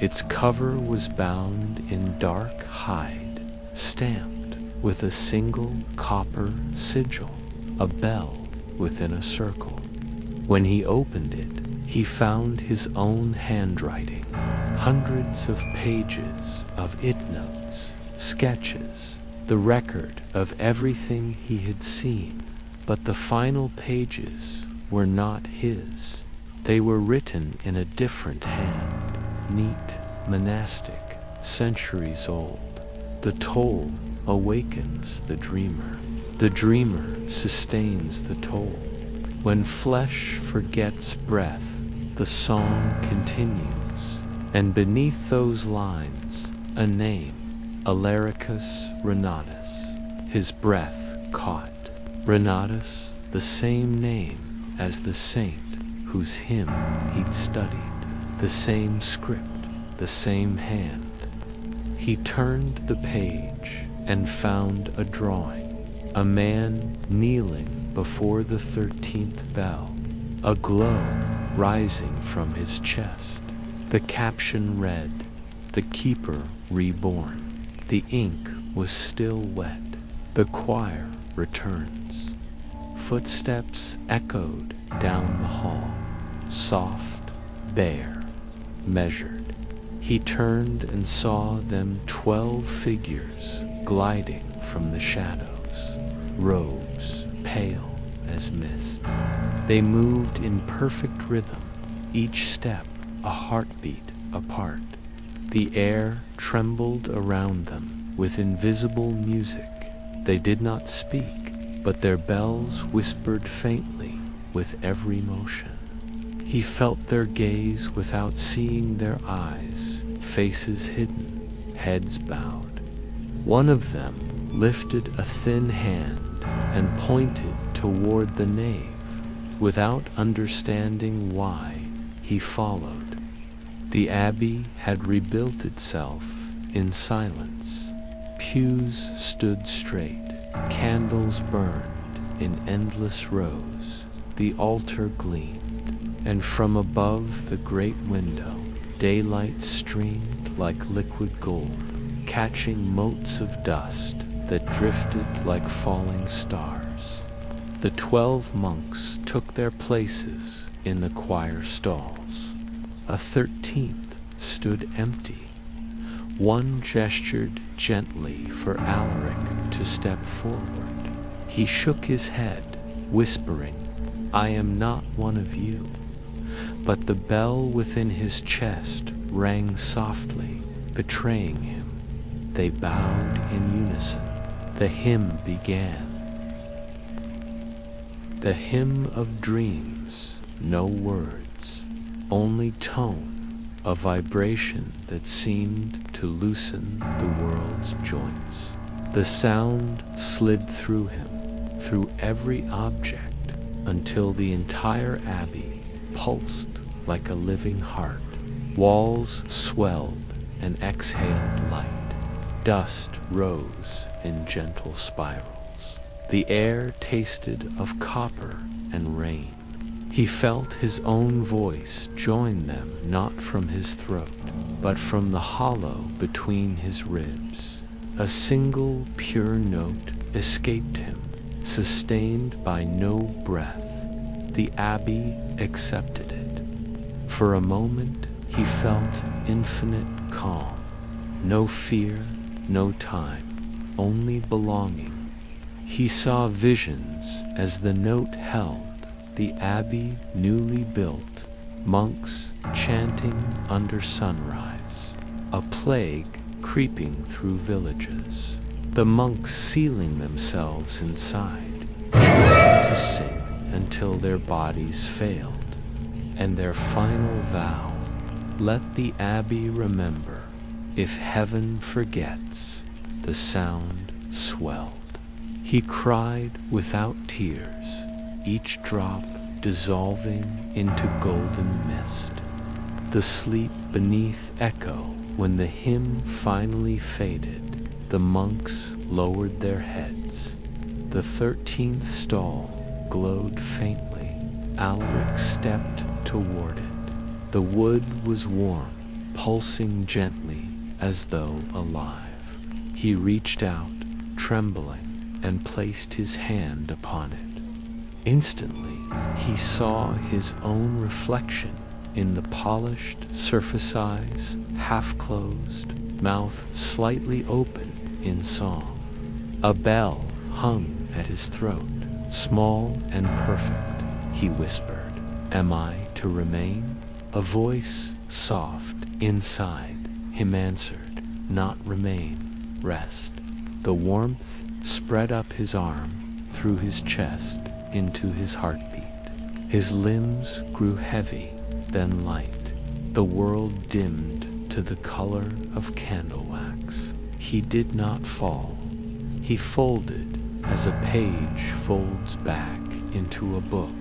Its cover was bound in dark hide, stamped with a single copper sigil, a bell within a circle. When he opened it, he found his own handwriting, hundreds of pages of notes, sketches, the record of everything he had seen. But the final pages were not his. They were written in a different hand, neat, monastic, centuries old. The toll awakens the dreamer. The dreamer sustains the toll. When flesh forgets breath, the song continues. And beneath those lines, a name, Alaricus Renatus. His breath caught. Renatus, the same name as the saint whose hymn he'd studied. The same script, the same hand. He turned the page and found a drawing. A man kneeling before the 13th bell, a glow rising from his chest. The caption read, the keeper reborn. The ink was still wet. The choir returns. Footsteps echoed down the hall, soft, bare, measured. He turned and saw them 12 figures gliding from the shadows, robes pale as mist. They moved in perfect rhythm, each step a heartbeat apart. The air trembled around them with invisible music. They did not speak, but their bells whispered faintly with every motion. He felt their gaze without seeing their eyes, faces hidden, heads bowed. One of them lifted a thin hand and pointed toward the nave. Without understanding why, he followed. The abbey had rebuilt itself in silence. Pews stood straight, candles burned in endless rows. The altar gleamed, and from above the great window, daylight streamed like liquid gold, catching motes of dust that drifted like falling stars. The 12 monks took their places in the choir stalls. A 13th stood empty. One gestured gently for Alaric to step forward. He shook his head, whispering, "I am not one of you." But the bell within his chest rang softly, betraying him. They bowed in unison. The hymn began. The hymn of dreams, no words, only tone, a vibration that seemed to loosen the world's joints. The sound slid through him, through every object, until the entire abbey pulsed like a living heart. Walls swelled and exhaled light. Dust rose in gentle spirals. The air tasted of copper and rain. He felt his own voice join them, not from his throat, but from the hollow between his ribs. A single pure note escaped him, sustained by no breath. The abbey accepted it. For a moment, he felt infinite calm. No fear, no time, only belonging. He saw visions as the note held, the abbey newly built, monks chanting under sunrise, a plague creeping through villages, the monks sealing themselves inside, to sing until their bodies failed, and their final vow, "Let the abbey remember, if heaven forgets." The sound swelled. He cried without tears, each drop dissolving into golden mist. The sleep beneath echo. When the hymn finally faded, the monks lowered their heads. The 13th stall glowed faintly. Alaric stepped toward it. The wood was warm, pulsing gently as though alive. He reached out, trembling, and placed his hand upon it. Instantly, he saw his own reflection in the polished surface eyes, half-closed, mouth slightly open in song. A bell hung at his throat, small and perfect. He whispered, "Am I to remain?" A voice, soft, inside him answered, "Not remain, rest." The warmth spread up his arm, through his chest, into his heartbeat. His limbs grew heavy, then light. The world dimmed to the color of candle wax. He did not fall. He folded as a page folds back into a book.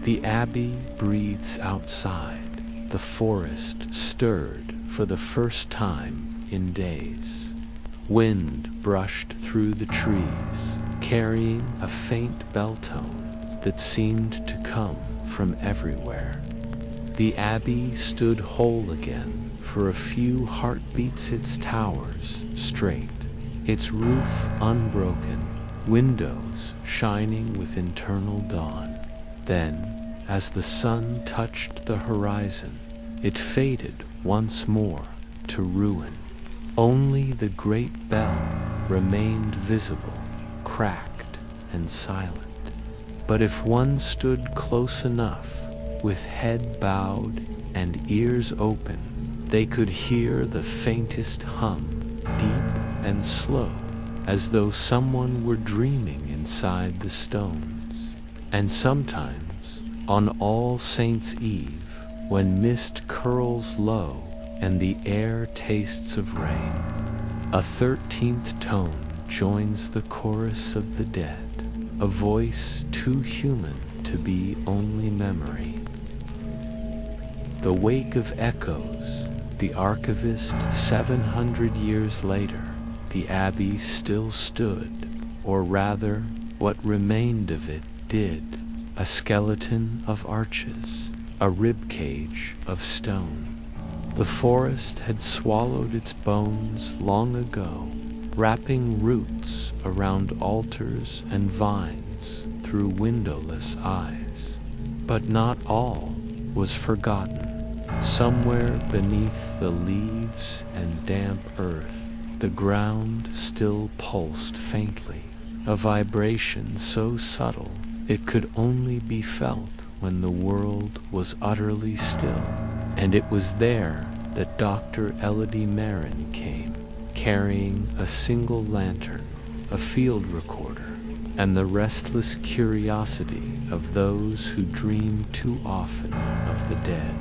The abbey breathes outside. The forest stirred for the first time in days. Wind brushed through the trees, carrying a faint bell tone that seemed to come from everywhere. The abbey stood whole again for a few heartbeats, its towers straight, its roof unbroken, windows shining with eternal dawn. Then, as the sun touched the horizon, it faded once more to ruin. Only the great bell remained visible, cracked and silent. But if one stood close enough, with head bowed and ears open, they could hear the faintest hum, deep and slow, as though someone were dreaming inside the stones. And sometimes, on All Saints' Eve, when mist curls low and the air tastes of rain, a 13th tone joins the chorus of the dead, a voice too human to be only memory. The wake of echoes, the archivist 700 years later, the abbey still stood, or rather, what remained of it did, a skeleton of arches, a ribcage of stone. The forest had swallowed its bones long ago, wrapping roots around altars and vines through windowless eyes. But not all was forgotten. Somewhere beneath the leaves and damp earth, the ground still pulsed faintly, a vibration so subtle it could only be felt when the world was utterly still. And it was there that Dr. Élodie Maren came, carrying a single lantern, a field recorder, and the restless curiosity of those who dream too often of the dead.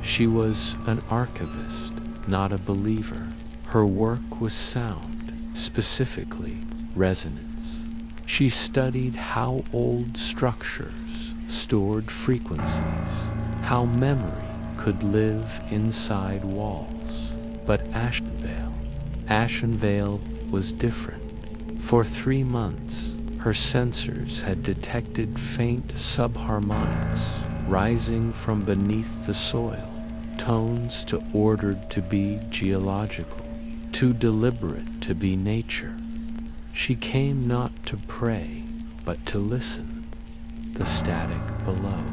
She was an archivist, not a believer. Her work was sound, specifically resonance. She studied how old structures stored frequencies, how memory could live inside walls. But Ashenvale was different. For 3 months, her sensors had detected faint subharmonics rising from beneath the soil, tones too ordered to be geological, too deliberate to be nature. She came not to pray, but to listen. The static below.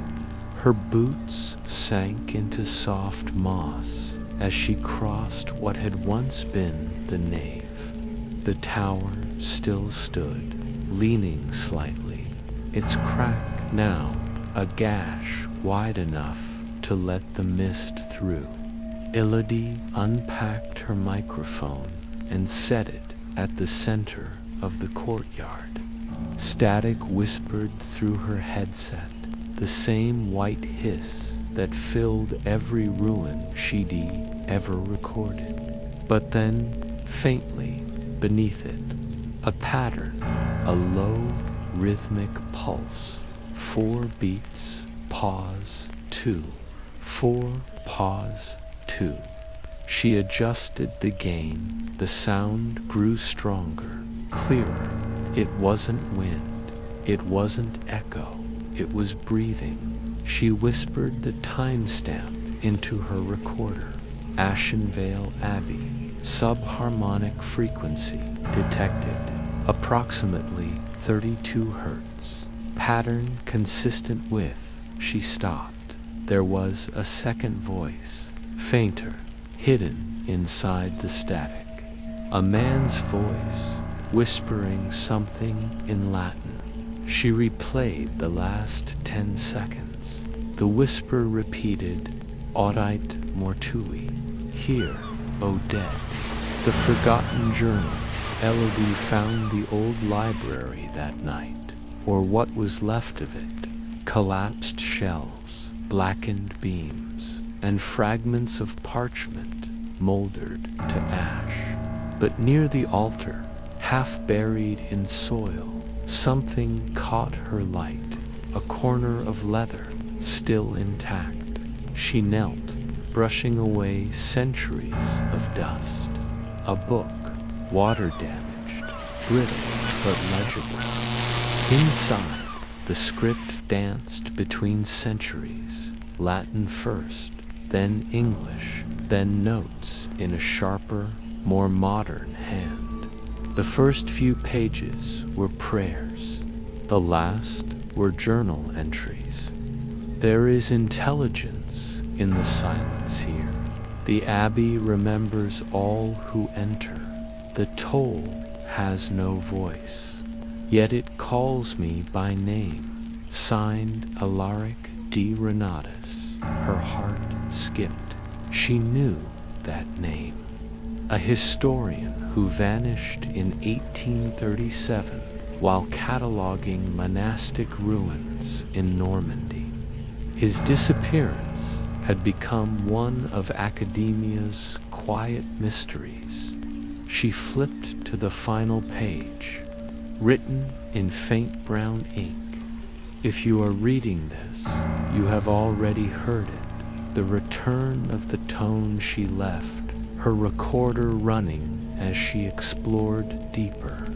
Her boots sank into soft moss as she crossed what had once been the nave. The tower still stood, leaning slightly, its crack now a gash wide enough to let the mist through. Élodie unpacked her microphone and set it at the center of the courtyard. Static whispered through her headset, the same white hiss that filled every ruin she'd ever recorded. But then, faintly, beneath it, a pattern, a low, rhythmic pulse. 4 beats, pause, 2. 4, pause, 2. She adjusted the gain. The sound grew stronger, clearer. It wasn't wind. It wasn't echo. It was breathing. She whispered the timestamp into her recorder. Ashenvale Abbey, subharmonic frequency detected, approximately 32 hertz. Pattern consistent with. She stopped. There was a second voice, fainter, hidden inside the static. A man's voice, whispering something in Latin. She replayed the last 10 seconds. The whisper repeated, Audite mortui, here, O dead. The forgotten journal. Élodie found the old library that night, or what was left of it. Collapsed shelves, blackened beams, and fragments of parchment moldered to ash. But near the altar, half buried in soil, something caught her light, a corner of leather, still intact. She knelt, brushing away centuries of dust. A book, water-damaged, brittle but legible. Inside, the script danced between centuries, Latin first, then English, then notes in a sharper, more modern hand. The first few pages were prayers. The last were journal entries. There is intelligence in the silence here. The abbey remembers all who enter. The toll has no voice, yet it calls me by name. Signed Alaric D. Renatus. Her heart skipped. She knew that name. A historian who vanished in 1837 while cataloging monastic ruins in Normandy. His disappearance had become one of academia's quiet mysteries. She flipped to the final page, written in faint brown ink. If you are reading this, you have already heard it, the return of the tone she left, her recorder running as she explored deeper.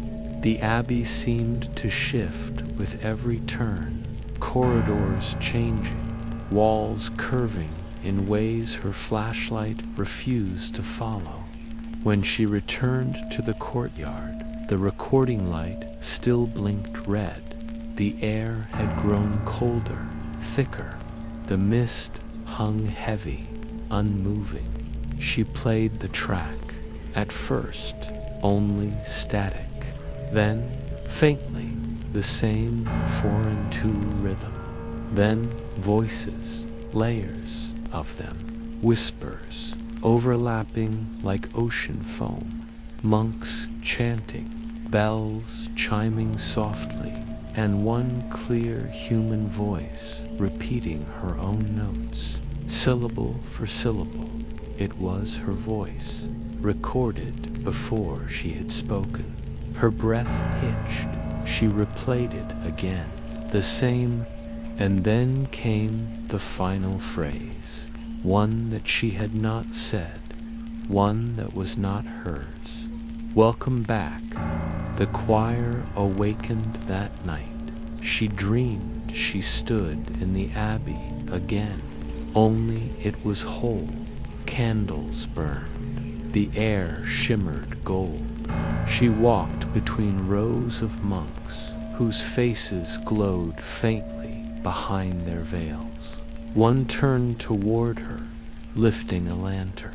The abbey seemed to shift with every turn, corridors changing, walls curving in ways her flashlight refused to follow. When she returned to the courtyard, the recording light still blinked red. The air had grown colder, thicker. The mist hung heavy, unmoving. She played the track, at first only static, then faintly the same 4/2 rhythm, then voices, layers of them, whispers, overlapping like ocean foam, monks chanting, bells chiming softly, and one clear human voice repeating her own notes, syllable for syllable. It was her voice, recorded before she had spoken. Her breath hitched. She replayed it again, the same, and then came the final phrase, one that she had not said, one that was not hers. Welcome back. The choir awakened that night. She dreamed she stood in the abbey again, only it was whole. Candles burned. The air shimmered gold. She walked between rows of monks whose faces glowed faintly behind their veils. One turned toward her, lifting a lantern.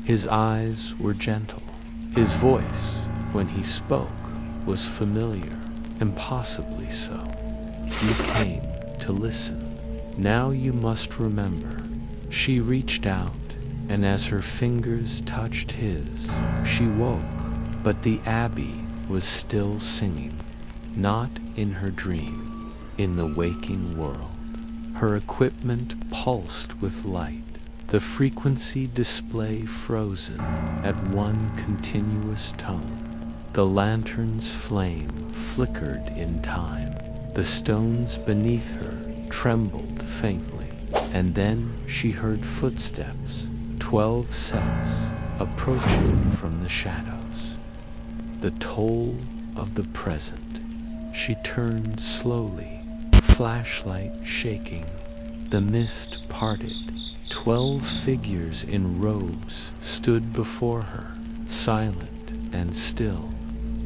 His eyes were gentle. His voice, when he spoke, was familiar, impossibly so. You came to listen. Now you must remember. She reached out, and as her fingers touched his, she woke, but the abbey was still singing, not in her dream, in the waking world. Her equipment pulsed with light, the frequency display frozen at one continuous tone. The lantern's flame flickered in time. The stones beneath her trembled faintly, and then she heard footsteps, 12 sets, approaching from the shadows. The toll of the present. She turned slowly, flashlight shaking. The mist parted. 12 figures in robes stood before her, silent and still,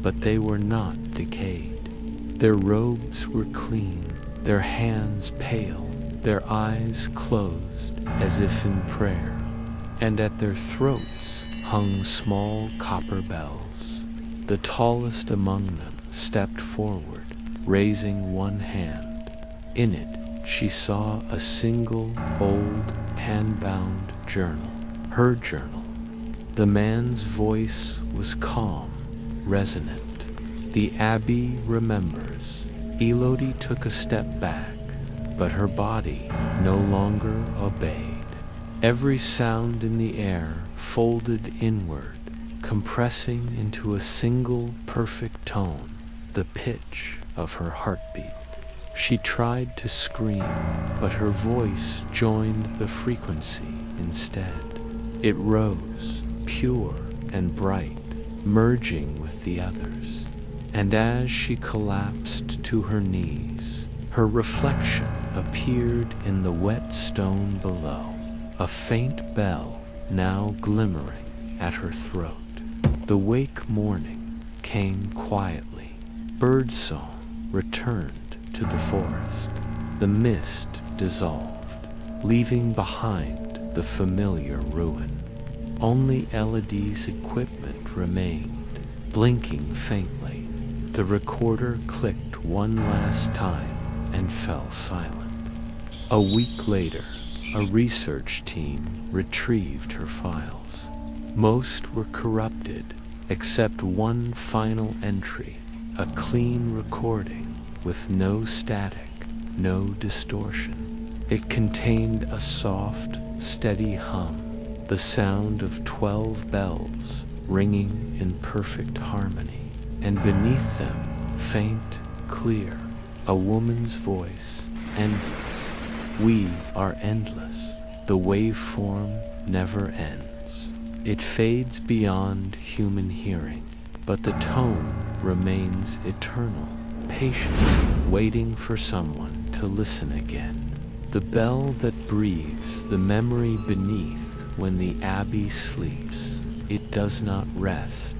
but they were not decayed. Their robes were clean, their hands pale, their eyes closed as if in prayer, and at their throats hung small copper bells. The tallest among them stepped forward, raising one hand. In it, she saw a single old hand-bound journal, her journal. The man's voice was calm, resonant. The abbey remembers. Élodie took a step back, but her body no longer obeyed. Every sound in the air folded inward, compressing into a single perfect tone, the pitch of her heartbeat. She tried to scream, but her voice joined the frequency instead. It rose, pure and bright, merging with the others. And as she collapsed to her knees, her reflection appeared in the wet stone below, a faint bell now glimmering at her throat. The wake morning came quietly. Birdsong returned to the forest. The mist dissolved, leaving behind the familiar ruin. Only Élodie's equipment remained, blinking faintly. The recorder clicked one last time and fell silent. A week later, a research team retrieved her files. Most were corrupted, except one final entry, a clean recording with no static, no distortion. It contained a soft, steady hum, the sound of 12 bells ringing in perfect harmony, and beneath them, faint, clear, a woman's voice, endless. We are endless. The waveform never ends. It fades beyond human hearing, but the tone remains eternal, patiently waiting for someone to listen again. The bell that breathes the memory beneath when the abbey sleeps. It does not rest.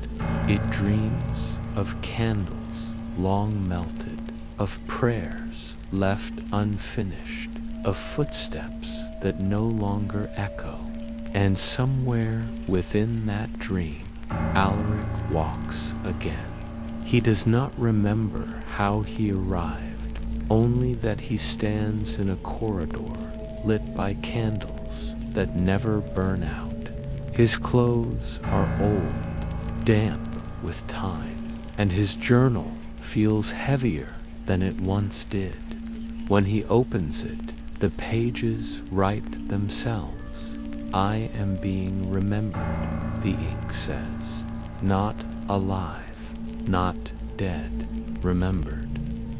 It dreams of candles long melted, of prayers left unfinished, of footsteps that no longer echo. And somewhere within that dream, Alaric walks again. He does not remember how he arrived, only that he stands in a corridor lit by candles that never burn out. His clothes are old, damp with time, and his journal feels heavier than it once did. When he opens it, the pages write themselves. I am being remembered, the ink says. Not alive, not dead, remembered.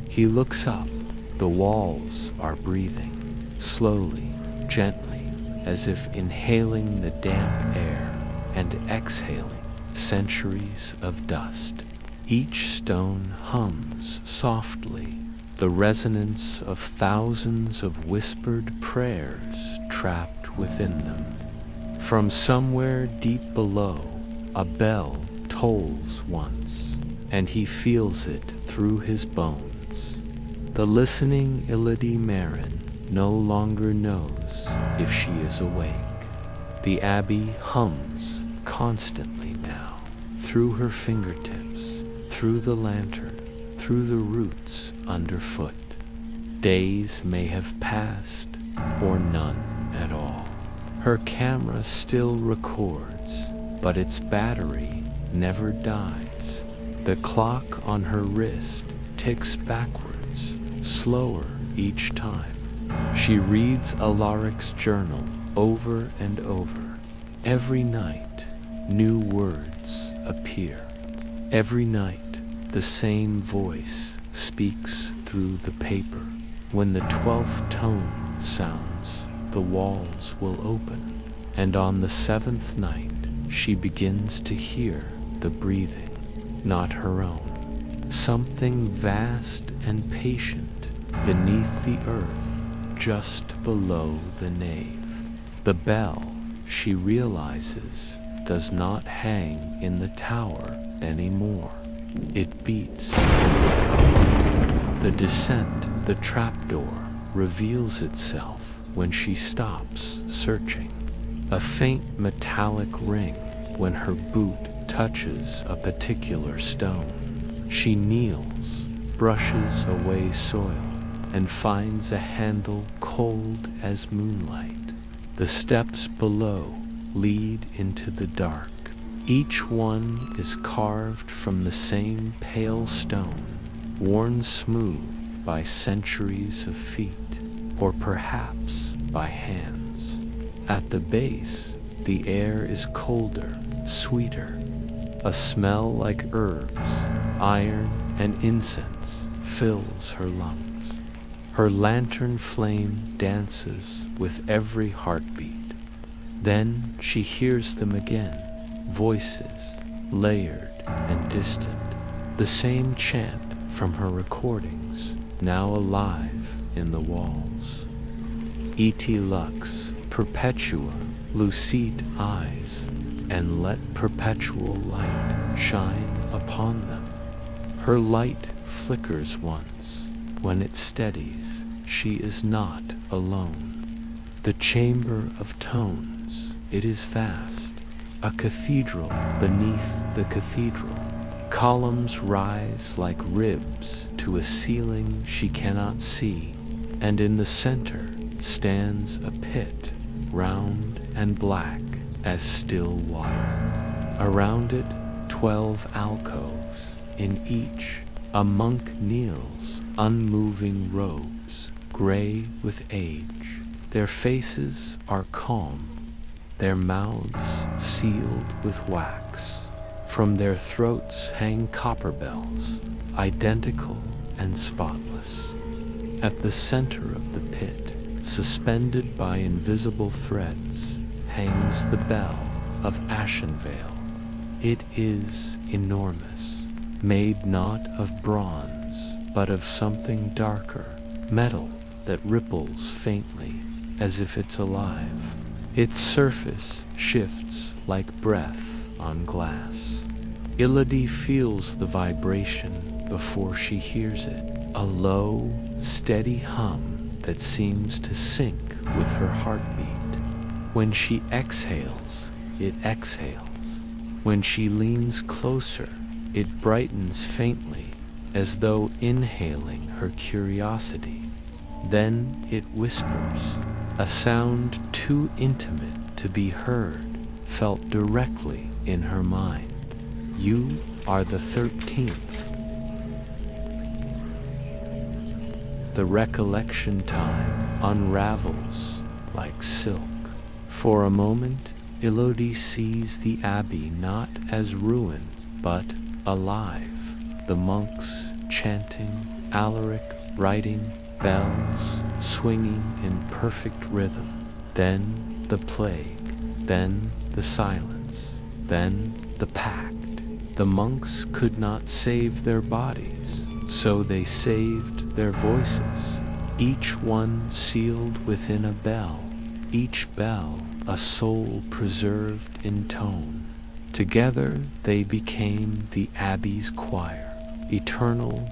He looks up. The walls are breathing, slowly, gently, as if inhaling the damp air and exhaling centuries of dust. Each stone hums softly, the resonance of thousands of whispered prayers trapped within them. From somewhere deep below, a bell tolls once, and he feels it through his bones. The listening Élodie Maren no longer knows if she is awake. The abbey hums constantly now, through her fingertips, through the lantern, through the roots underfoot. Days may have passed, or none at all. Her camera still records, but its battery never dies. The clock on her wrist ticks backwards, slower each time. She reads Alaric's journal over and over. Every night, new words appear. Every night, the same voice speaks through the paper. When the 12th tone sounds, the walls will open, and on the 7th night, she begins to hear the breathing, not her own. Something vast and patient beneath the earth, just below the nave. The bell, she realizes, does not hang in the tower anymore. It beats. The descent, the trapdoor, reveals itself when she stops searching. A faint metallic ring when her boot touches a particular stone. She kneels, brushes away soil, and finds a handle cold as moonlight. The steps below lead into the dark. Each one is carved from the same pale stone, worn smooth by centuries of feet, or perhaps by hands. At the base, the air is colder, sweeter. A smell like herbs, iron, and incense fills her lungs. Her lantern flame dances with every heartbeat. Then she hears them again, voices, layered and distant. The same chant from her recordings, now alive in the walls. Et lux perpetua lucite eyes, and let perpetual light shine upon them. Her light flickers once. When it steadies, she is not alone. The chamber of tones, it is vast, a cathedral beneath the cathedral. Columns rise like ribs to a ceiling she cannot see, and in the center stands a pit, round and black as still water. Around it, 12 alcoves. In each, a monk kneels, unmoving robes, gray with age. Their faces are calm, their mouths sealed with wax. From their throats hang copper bells, identical and spotless. At the center of the pit, suspended by invisible threads, hangs the Bell of Ashenvale. It is enormous, made not of bronze, but of something darker, metal that ripples faintly, as if it's alive. Its surface shifts like breath on glass. Élodie feels the vibration before she hears it, a low, steady hum that seems to sync with her heartbeat. When she exhales, it exhales. When she leans closer, it brightens faintly, as though inhaling her curiosity. Then it whispers, a sound too intimate to be heard, felt directly in her mind. You are the 13th. The recollection time unravels like silk. For a moment, Élodie sees the abbey not as ruin, but alive. The monks chanting, Alaric writing, bells swinging in perfect rhythm. Then the plague, then the silence, then the pact. The monks could not save their bodies, so they saved their voices, each one sealed within a bell, each bell a soul preserved in tone. Together they became the abbey's choir, eternal,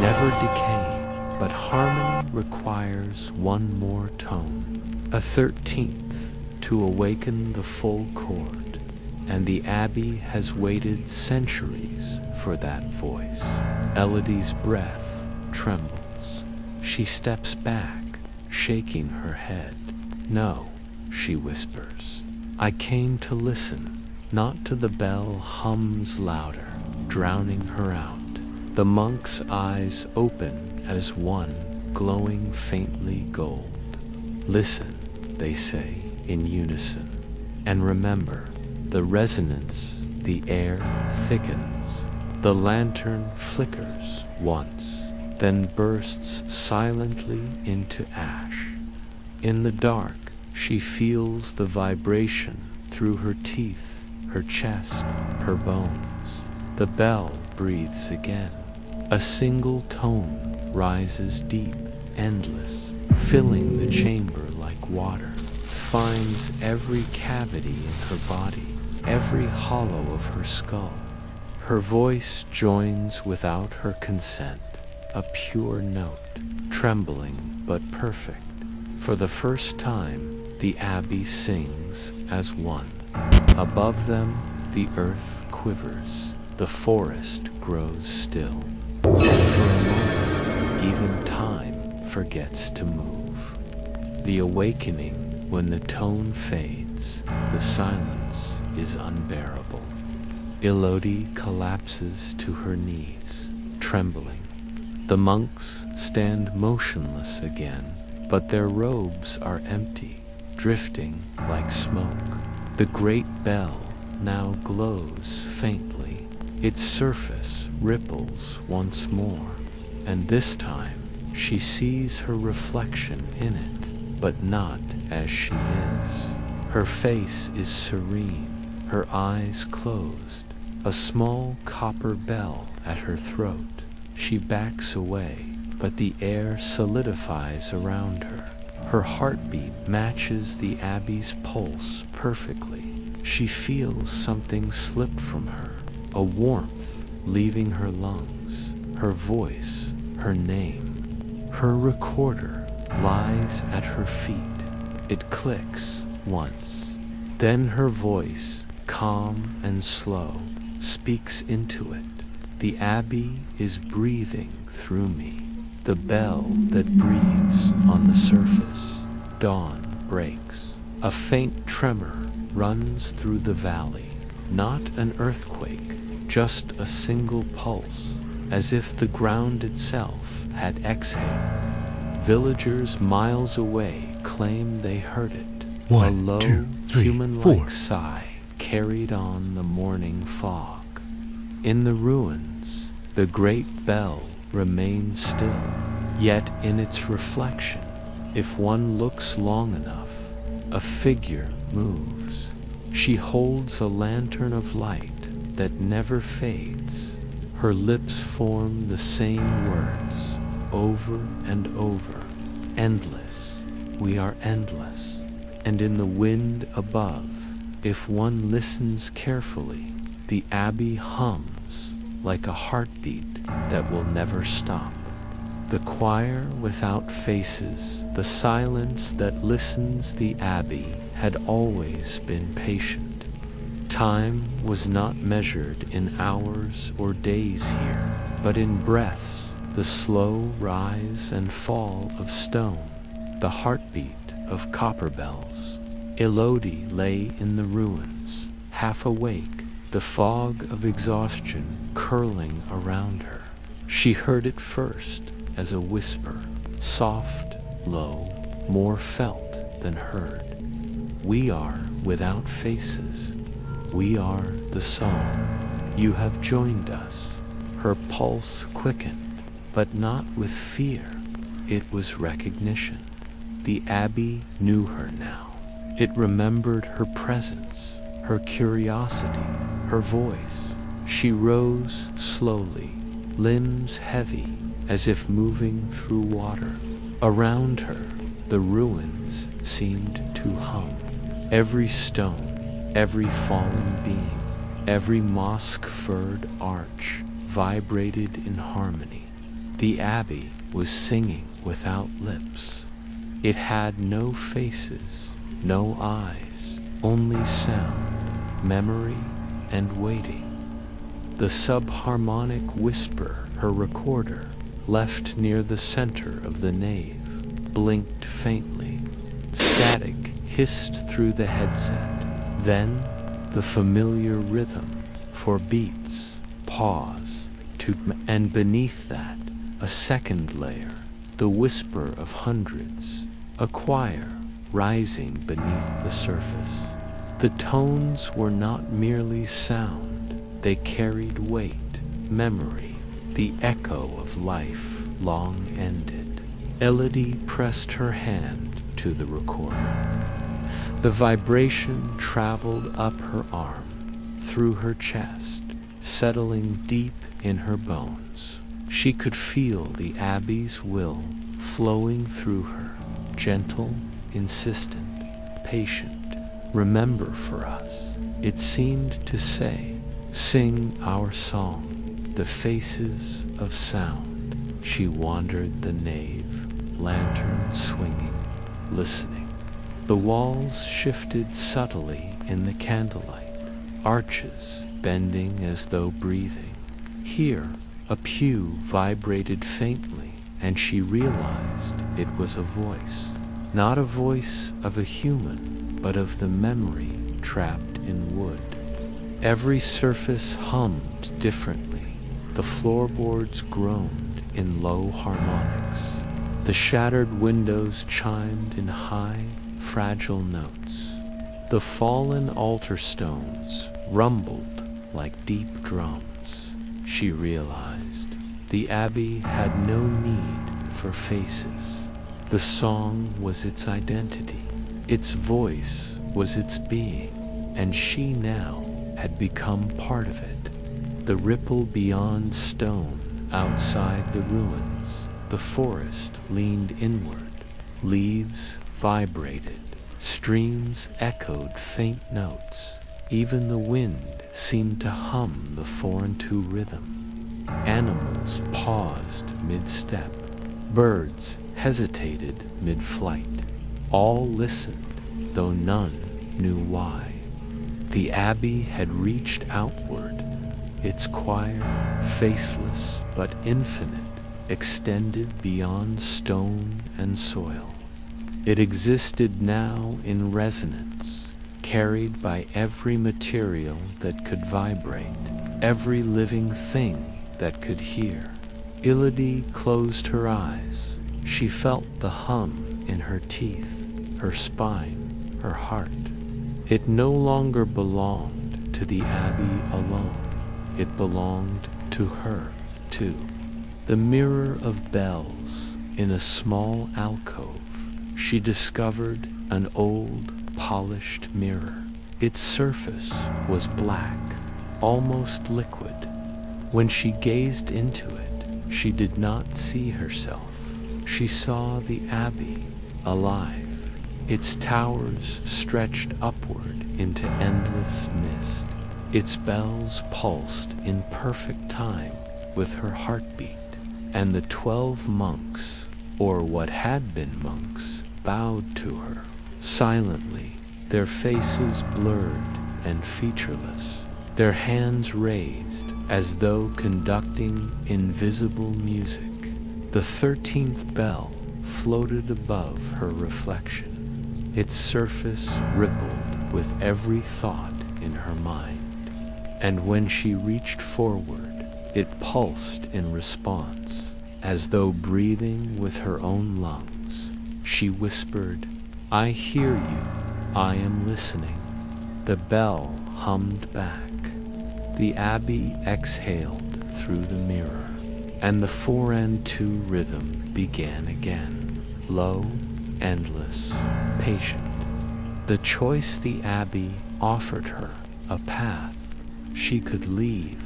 never decaying, but harmony requires one more tone, a 13th to awaken the full chord, and the abbey has waited centuries for that voice. Élodie's breath trembles. She steps back, shaking her head. No, she whispers. I came to listen, not to the bell hums louder, drowning her out. The monk's eyes open as one, glowing faintly gold. Listen, they say, in unison. And remember, the resonance, the air thickens. The lantern flickers once, then bursts silently into ash. In the dark, she feels the vibration through her teeth, her chest, her bones. The bell breathes again. A single tone rises deep, endless, filling the chamber like water, finds every cavity in her body, every hollow of her skull. Her voice joins without her consent, a pure note, trembling but perfect. For the first time, the abbey sings as one. Above them, the earth quivers, the forest grows still. For a moment, even time forgets to move. The awakening, when the tone fades, the silence is unbearable. Élodie collapses to her knees, trembling. The monks stand motionless again, but their robes are empty, drifting like smoke. The great bell now glows faintly. Its surface ripples once more, and this time she sees her reflection in it, but not as she is. Her face is serene, her eyes closed, a small copper bell at her throat. She backs away, but the air solidifies around her. Her heartbeat matches the Abbey's pulse perfectly. She feels something slip from her, a warmth leaving her lungs, her voice, her name. Her recorder lies at her feet. It clicks once. Then her voice, calm and slow, speaks into it. The Abbey is breathing through me. The bell that breathes on the surface. Dawn breaks. A faint tremor runs through the valley. Not an earthquake, just a single pulse, as if the ground itself had exhaled. Villagers miles away claim they heard it. A low, human-like sigh carried on the morning fog. In the ruins, the great bell remains still, yet in its reflection, if one looks long enough, a figure moves. She holds a lantern of light that never fades. Her lips form the same words, over and over. Endless, we are endless. And in the wind above, if one listens carefully, the Abbey hums like a heartbeat that will never stop. The choir without faces, the silence that listens, the Abbey had always been patient. Time was not measured in hours or days here, but in breaths, the slow rise and fall of stone, the heartbeat of copper bells. Élodie lay in the ruins, half awake, the fog of exhaustion curling around her. She heard it first as a whisper, soft, low, more felt than heard. We are without faces. We are the song. You have joined us. Her pulse quickened, but not with fear. It was recognition. The Abbey knew her now. It remembered her presence, her curiosity, her voice. She rose slowly, limbs heavy, as if moving through water. Around her, the ruins seemed to hum. Every stone, every fallen beam, every mosque-furred arch vibrated in harmony. The Abbey was singing without lips. It had no faces, no eyes, only sound, memory, and waiting. The subharmonic whisper, her recorder, left near the center of the nave, blinked faintly. Static hissed through the headset. Then the familiar rhythm for beats, pause, and beneath that, a second layer, the whisper of hundreds, a choir rising beneath the surface. The tones were not merely sound, they carried weight, memory, the echo of life long ended. Élodie pressed her hand to the recorder. The vibration traveled up her arm, through her chest, settling deep in her bones. She could feel the Abbey's will flowing through her, gentle, insistent, patient. Remember for us, it seemed to say, sing our song, the faces of sound. She wandered the nave, lantern swinging, listening. The walls shifted subtly in the candlelight, arches bending as though breathing. Here, a pew vibrated faintly, and she realized it was a voice. Not a voice of a human, but of the memory trapped in wood. Every surface hummed differently. The floorboards groaned in low harmonics. The shattered windows chimed in high, fragile notes. The fallen altar stones rumbled like deep drums. She realized the Abbey had no need for faces. The song was its identity. Its voice was its being, and she now had become part of it. The ripple beyond stone, outside the ruins, the forest leaned inward. Leaves vibrated, streams echoed faint notes. Even the wind seemed to hum the foreign two rhythm. Animals paused mid-step. Birds hesitated mid-flight. All listened, though none knew why. The abbey had reached outward, its choir, faceless but infinite, extended beyond stone and soil. It existed now in resonance, carried by every material that could vibrate, every living thing that could hear. Élodie closed her eyes. She felt the hum in her teeth, her spine, her heart. It no longer belonged to the abbey alone. It belonged to her, too. The mirror of bells in a small alcove. She discovered an old, polished mirror. Its surface was black, almost liquid. When she gazed into it, she did not see herself. She saw the abbey, alive. Its towers stretched upward into endless mist. Its bells pulsed in perfect time with her heartbeat, and the 12 monks, or what had been monks, bowed to her, silently, their faces blurred and featureless, their hands raised as though conducting invisible music. The 13th bell floated above her reflection. Its surface rippled with every thought in her mind, and when she reached forward, it pulsed in response, as though breathing with her own lungs. She whispered, "I hear you. I am listening." The bell hummed back. The abbey exhaled through the mirror, and the 4-and-2 rhythm began again, low, endless, patient. The choice the abbey offered her, a path. She could leave,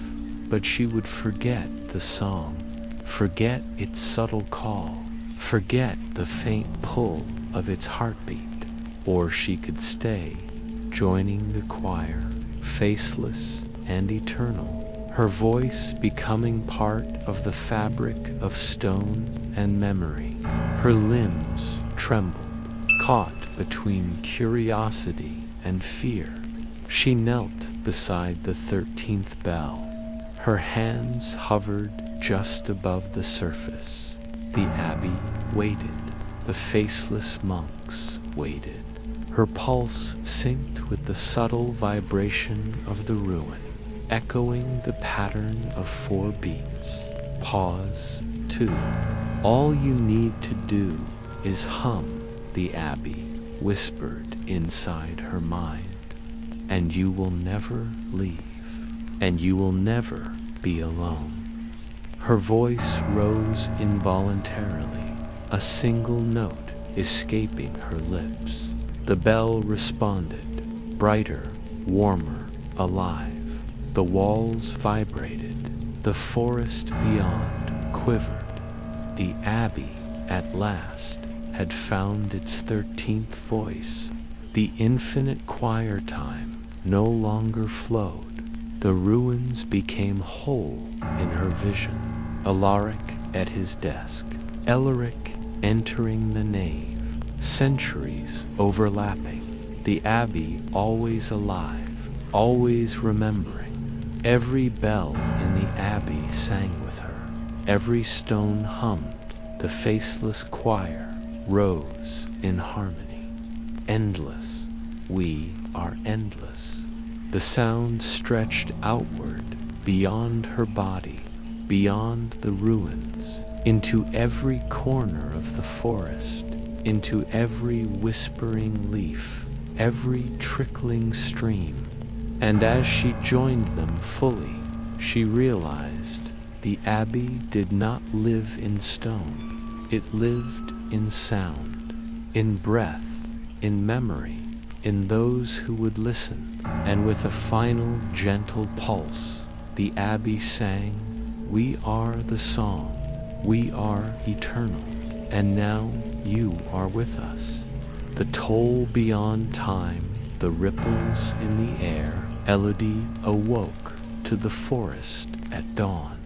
but she would forget the song, forget its subtle call, forget the faint pull of its heartbeat. Or she could stay, joining the choir, faceless and eternal, her voice becoming part of the fabric of stone and memory. Her limbs trembled, caught between curiosity and fear. She knelt beside the 13th bell. Her hands hovered just above the surface. The abbey waited. The faceless monks waited. Her pulse synced with the subtle vibration of the ruin, echoing the pattern of 4 beats. Pause, 2. All you need to do is hum, the abbey whispered inside her mind, and you will never leave, and you will never be alone. Her voice rose involuntarily, a single note escaping her lips. The bell responded, brighter, warmer, alive. The walls vibrated. The forest beyond quivered. The abbey, at last, had found its 13th voice. The infinite choir time no longer flowed. The ruins became whole in her vision. Alaric at his desk, Elaric entering the nave. Centuries overlapping, the abbey always alive, always remembering. Every bell in the abbey sang with her, every stone hummed, the faceless choir rose in harmony. Endless, we are endless. The sound stretched outward, beyond her body, beyond the ruins, into every corner of the forest, into every whispering leaf, every trickling stream. And as she joined them fully, she realized the abbey did not live in stone. It lived in sound, in breath, in memory, in those who would listen. And with a final gentle pulse, the abbey sang, "We are the song, we are eternal." and now you are with us. The toll beyond time, the ripples in the air. Élodie awoke to the forest at dawn.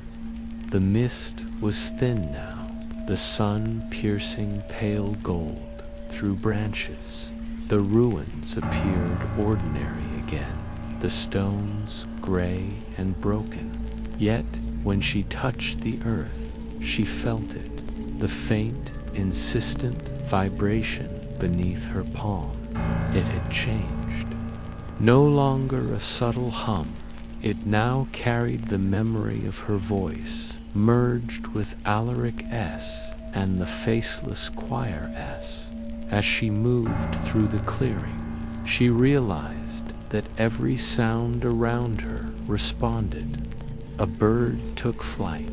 The mist was thin now, the sun piercing pale gold through branches. The ruins appeared ordinary again, the stones gray and broken. Yet, when she touched the earth, she felt it, the faint, insistent vibration beneath her palm. It had changed. No longer a subtle hum, it now carried the memory of her voice, merged with Alaric S and the Faceless Choir S. As she moved through the clearing, she realized that every sound around her responded. A bird took flight,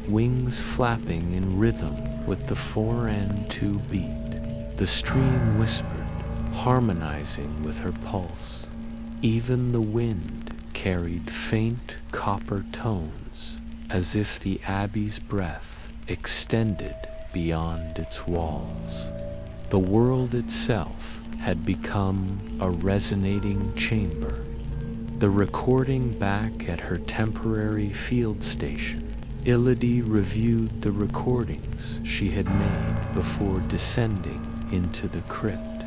wings flapping in rhythm with the 4/2 beat. The stream whispered, harmonizing with her pulse. Even the wind carried faint copper tones, as if the abbey's breath extended beyond its walls. The world itself had become a resonating chamber. The recording back at her temporary field station, Élodie reviewed the recordings she had made before descending into the crypt.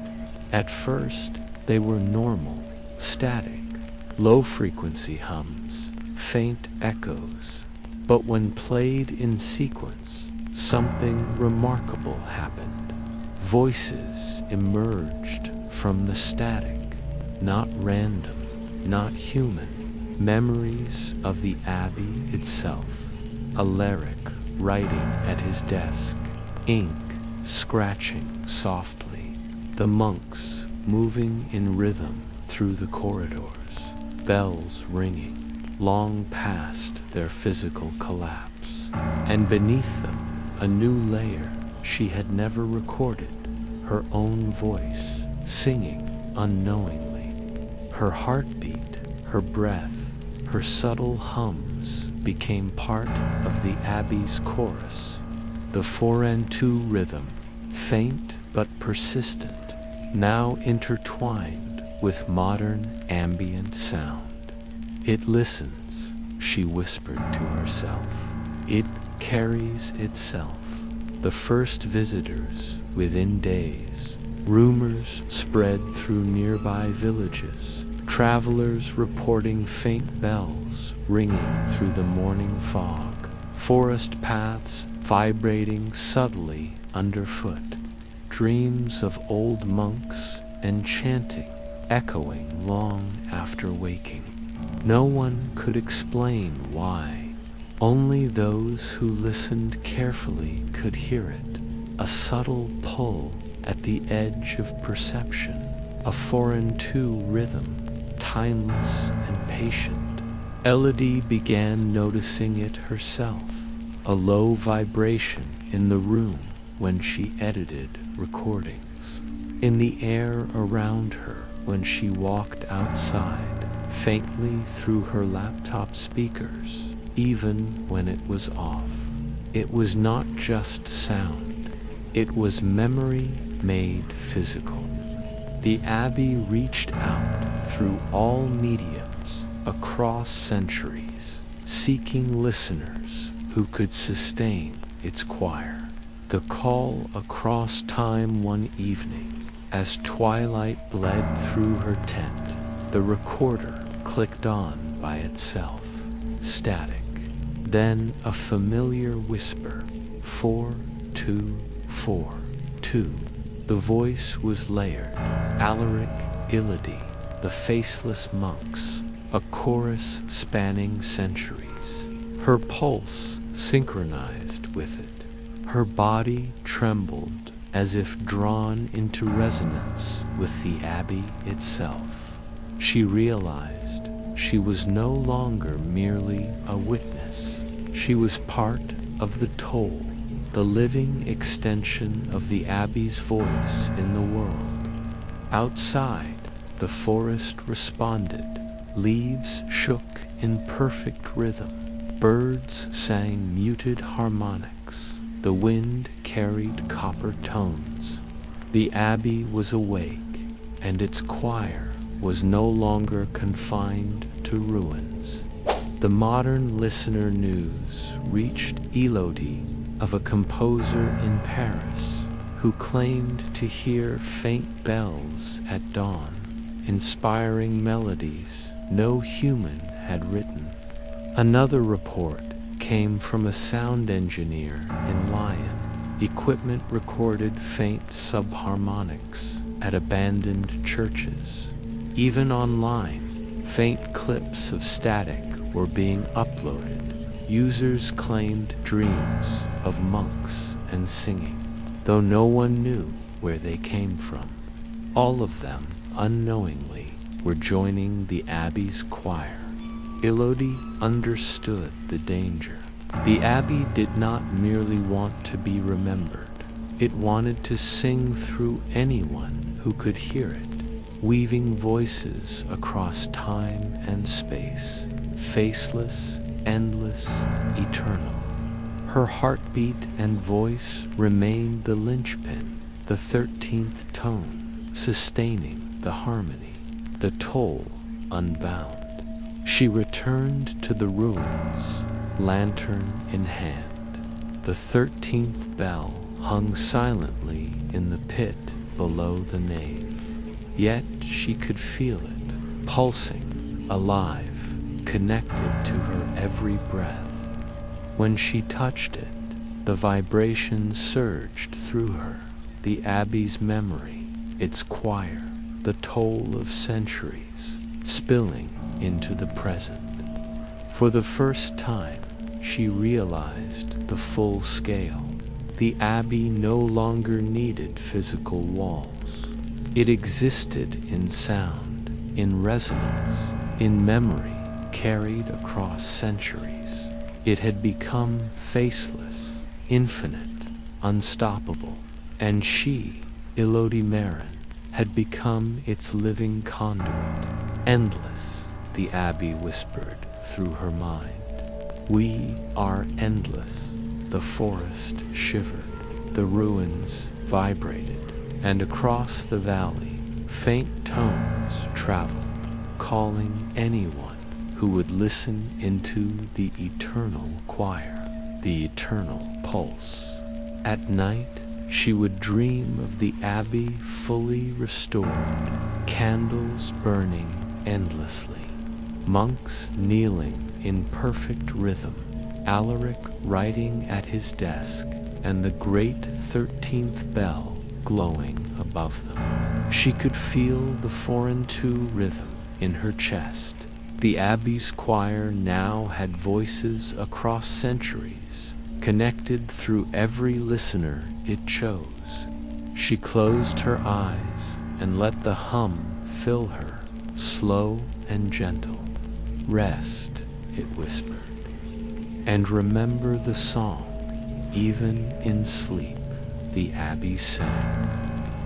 At first, they were normal, static, low-frequency hums, faint echoes. But when played in sequence, something remarkable happened. Voices emerged from the static, not random, not human. Memories of the abbey itself. Alaric writing at his desk, ink scratching softly. The monks moving in rhythm through the corridors. Bells ringing, long past their physical collapse. And beneath them, a new layer she had never recorded. Her own voice, singing unknowingly. Her heartbeat, her breath, her subtle hums became part of the abbey's chorus. The 4/2 rhythm, faint but persistent, now intertwined with modern ambient sound. It listens, she whispered to herself. It carries itself. The first visitors within days. Rumors spread through nearby villages. Travelers reporting faint bells ringing through the morning fog. Forest paths vibrating subtly underfoot. Dreams of old monks and chanting echoing long after waking. No one could explain why. Only those who listened carefully could hear it. A subtle pull at the edge of perception. A 4/2 rhythm, timeless and patient. Élodie began noticing it herself. A low vibration in the room when she edited recordings. In the air around her when she walked outside, faintly through her laptop speakers, even when it was off. It was not just sound. It was memory made physical. The abbey reached out through all mediums, across centuries, seeking listeners who could sustain its choir. The call across time one evening, as twilight bled through her tent, the recorder clicked on by itself, static. Then a familiar whisper, 4-2-4-2. The voice was layered. Alaric, Élodie, the Faceless monks, a chorus spanning centuries. Her pulse synchronized with it. Her body trembled as if drawn into resonance with the abbey itself. She realized she was no longer merely a witness. She was part of the toll, the living extension of the abbey's voice in the world. Outside, the forest responded. Leaves shook in perfect rhythm. Birds sang muted harmonics. The wind carried copper tones. The abbey was awake, and its choir was no longer confined to ruins. The modern listener news reached Élodie of a composer in Paris who claimed to hear faint bells at dawn, inspiring melodies no human had written. Another report came from a sound engineer in Lyon. Equipment recorded faint subharmonics at abandoned churches. Even online, faint clips of static were being uploaded. Users claimed dreams of monks and singing, though no one knew where they came from. All of them, unknowingly, were joining the abbey's choir. Élodie understood the danger. The abbey did not merely want to be remembered. It wanted to sing through anyone who could hear it, weaving voices across time and space, faceless, endless, eternal. Her heartbeat and voice remained the linchpin, the 13th tone, sustaining the harmony, the toll unbound. She returned to the ruins, lantern in hand. The 13th bell hung silently in the pit below the nave. Yet she could feel it, pulsing, alive, connected to her every breath. When she touched it, the vibration surged through her, the abbey's memory, its choir, the toll of centuries, spilling into the present. For the first time, she realized the full scale. The abbey no longer needed physical walls. It existed in sound, in resonance, in memory carried across centuries. It had become faceless, infinite, unstoppable, and she, Élodie Maren, had become its living conduit. Endless, the abbey whispered through her mind. We are endless. The forest shivered, the ruins vibrated, and across the valley, faint tones traveled, calling anyone who would listen into the eternal choir, the eternal pulse. At night, she would dream of the abbey fully restored, candles burning endlessly, monks kneeling in perfect rhythm, Alaric writing at his desk, and the great 13th bell glowing above them. She could feel the foreign two rhythm in her chest. The abbey's choir now had voices across centuries, connected through every listener it chose. She closed her eyes and let the hum fill her, slow and gentle. Rest, it whispered, and remember the song. Even in sleep, the abbey sang.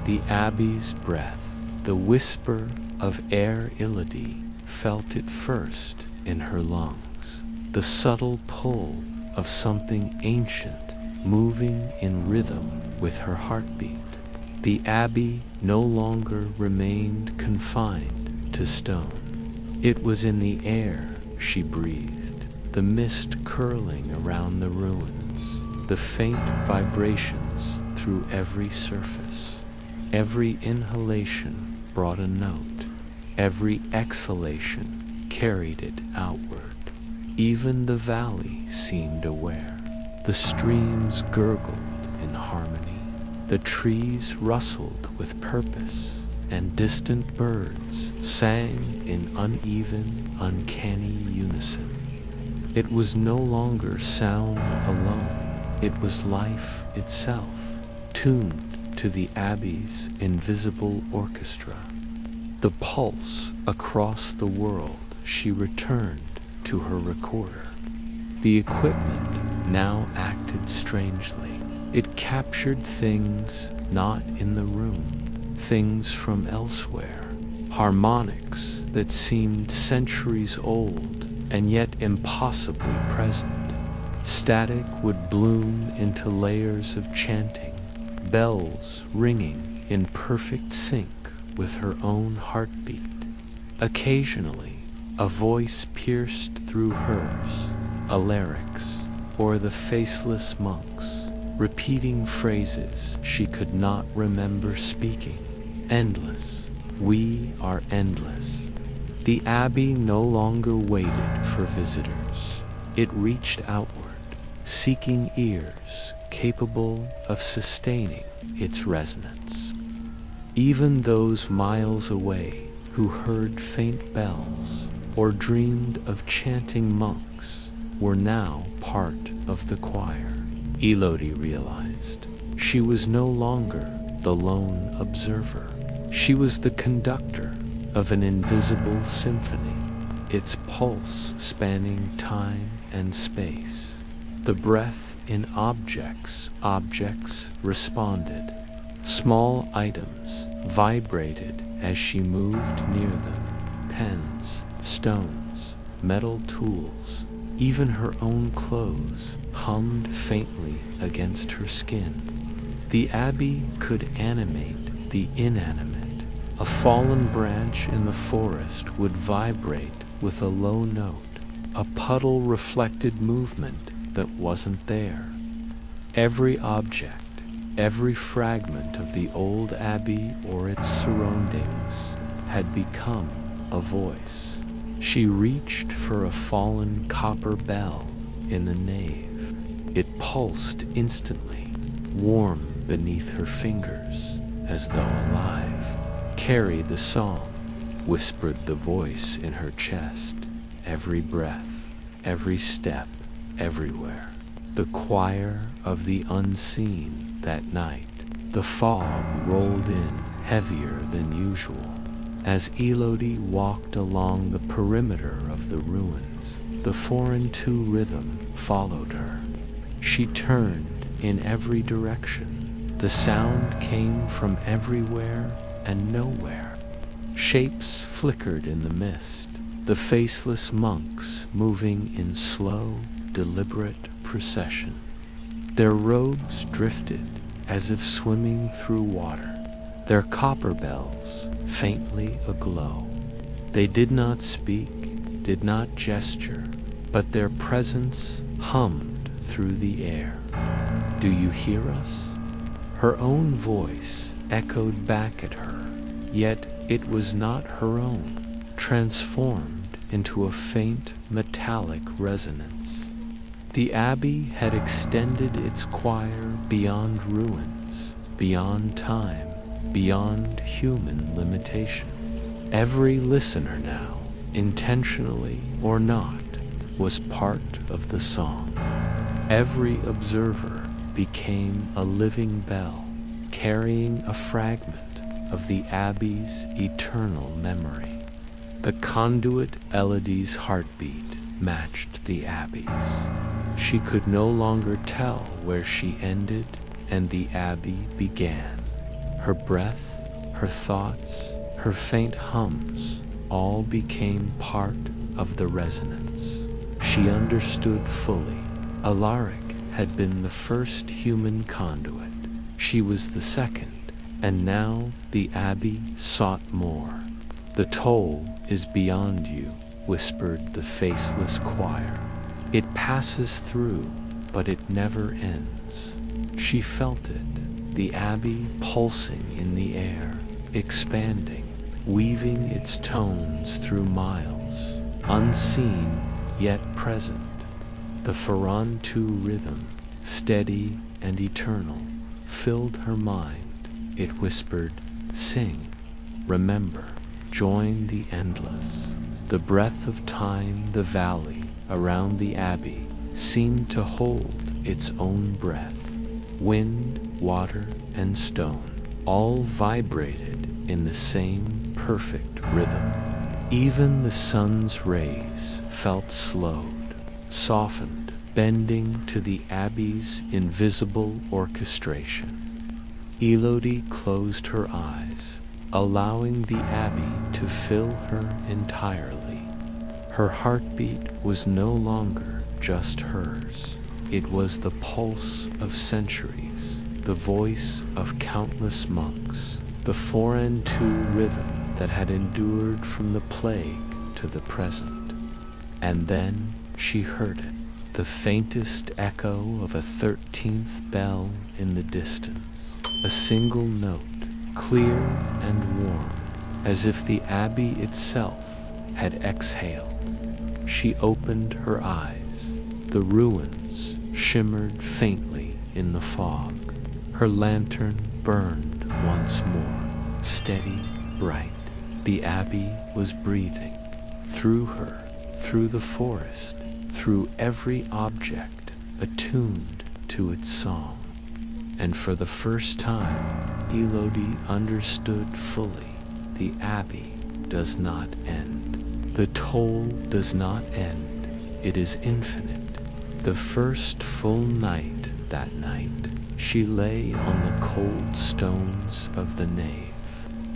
The abbey's breath, the whisper of air. Élodie felt it first in her lungs, the subtle pull of something ancient moving in rhythm with her heartbeat. The abbey no longer remained confined to stone. It was in the air she breathed, the mist curling around the ruins, the faint vibrations through every surface. Every inhalation brought a note, every exhalation carried it outward. Even the valley seemed aware. The streams gurgled in harmony. The trees rustled with purpose, and distant birds sang in uneven, uncanny unison. It was no longer sound alone. It was life itself, tuned to the abbey's invisible orchestra. The pulse across the world, she returned to her recorder. The equipment now acted strangely. It captured things not in the room, things from elsewhere, harmonics that seemed centuries old and yet impossibly present. Static would bloom into layers of chanting, bells ringing in perfect sync with her own heartbeat. Occasionally, a voice pierced through hers, a larynx, or the faceless monks, repeating phrases she could not remember speaking. Endless. We are endless. The abbey no longer waited for visitors. It reached outward, seeking ears capable of sustaining its resonance. Even those miles away who heard faint bells or dreamed of chanting monks were now part of the choir. Élodie realized she was no longer the lone observer. She was the conductor of an invisible symphony, its pulse spanning time and space. The breath in objects responded. Small items vibrated as she moved near them. Pens, stones, metal tools, even her own clothes hummed faintly against her skin. The abbey could animate the inanimate. A fallen branch in the forest would vibrate with a low note. A puddle reflected movement that wasn't there. Every object, every fragment of the old abbey or its surroundings had become a voice. She reached for a fallen copper bell in the nave. It pulsed instantly, warm beneath her fingers, as though alive. "Carry the song," whispered the voice in her chest. Every breath, every step, everywhere. The choir of the unseen that night. The fog rolled in heavier than usual. As Élodie walked along the perimeter of the ruins, the foreign two rhythm followed her. She turned in every direction. The sound came from everywhere and nowhere. Shapes flickered in the mist, the faceless monks moving in slow, deliberate procession. Their robes drifted as if swimming through water, their copper bells faintly aglow. They did not speak, did not gesture, but their presence hummed through the air. "Do you hear us?" Her own voice echoed back at her, yet it was not her own, transformed into a faint metallic resonance. The abbey had extended its choir beyond ruins, beyond time, beyond human limitation. Every listener now, intentionally or not, was part of the song. Every observer became a living bell, carrying a fragment of the abbey's eternal memory. The conduit Élodie's heartbeat matched the abbey's. She could no longer tell where she ended and the abbey began. Her breath, her thoughts, her faint hums all became part of the resonance. She understood fully. Alaric had been the first human conduit. She was the second, and now the abbey sought more. "The toll is beyond you," whispered the faceless choir. "It passes through, but it never ends." She felt it, the abbey pulsing in the air, expanding, weaving its tones through miles, unseen yet present. The Farantu rhythm, steady and eternal, filled her mind. It whispered, "Sing, remember, join the endless." The breath of time, the valley around the abbey, seemed to hold its own breath. Wind, water, and stone all vibrated in the same perfect rhythm. Even the sun's rays felt slowed, softened, bending to the abbey's invisible orchestration. Élodie closed her eyes, allowing the abbey to fill her entirely. Her heartbeat was no longer just hers. It was the pulse of centuries, the voice of countless monks, the 4-2 rhythm that had endured from the plague to the present. And then she heard it, the faintest echo of a 13th bell in the distance. A single note, clear and warm, as if the abbey itself had exhaled. She opened her eyes. The ruins shimmered faintly in the fog. Her lantern burned once more, steady, bright. The abbey was breathing. Through her, through the forest, through every object, attuned to its song. And for the first time, Élodie understood fully, the abbey does not end. The toll does not end. It is infinite. The first full night, that night, she lay on the cold stones of the nave.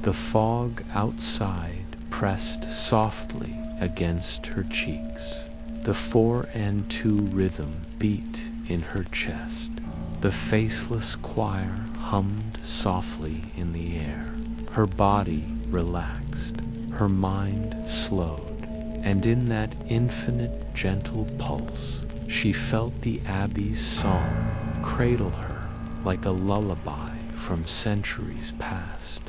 The fog outside pressed softly against her cheeks. The 4-2 rhythm beat in her chest. The faceless choir hummed softly in the air. Her body relaxed, her mind slowed, and in that infinite gentle pulse, she felt the abbey's song cradle her like a lullaby from centuries past.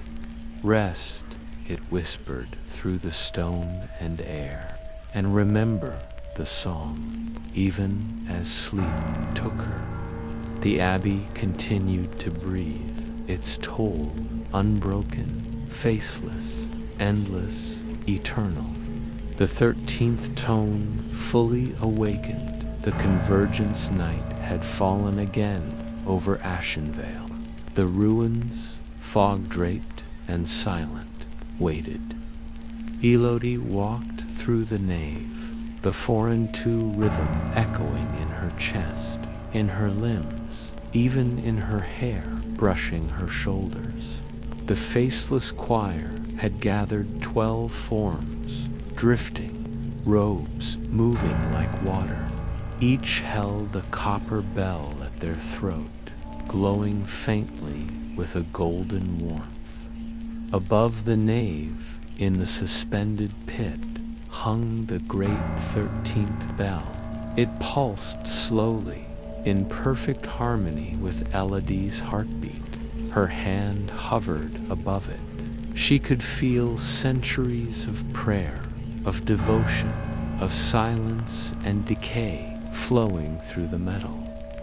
Rest, it whispered through the stone and air, and remember the song, even as sleep took her. The abbey continued to breathe, its toll unbroken, faceless, endless, eternal. The 13th tone fully awakened. The convergence night had fallen again over Ashenvale. The ruins, fog-draped and silent, waited. Élodie walked through the nave, the 4-2 rhythm echoing in her chest, in her limbs, even in her hair brushing her shoulders. The faceless choir had gathered 12 forms, drifting, robes moving like water. Each held a copper bell at their throat, glowing faintly with a golden warmth. Above the nave, in the suspended pit, hung the great 13th bell. It pulsed slowly, in perfect harmony with Élodie's heartbeat. Her hand hovered above it. She could feel centuries of prayer, of devotion, of silence and decay flowing through the metal.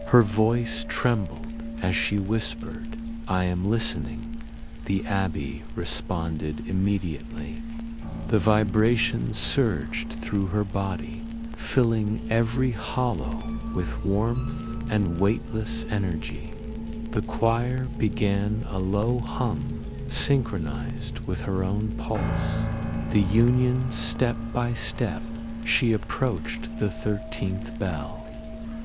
Her voice trembled as she whispered, "I am listening." The abbey responded immediately. The vibrations surged through her body, filling every hollow with warmth and weightless energy. The choir began a low hum, synchronized with her own pulse. The union, step by step, she approached the 13th bell.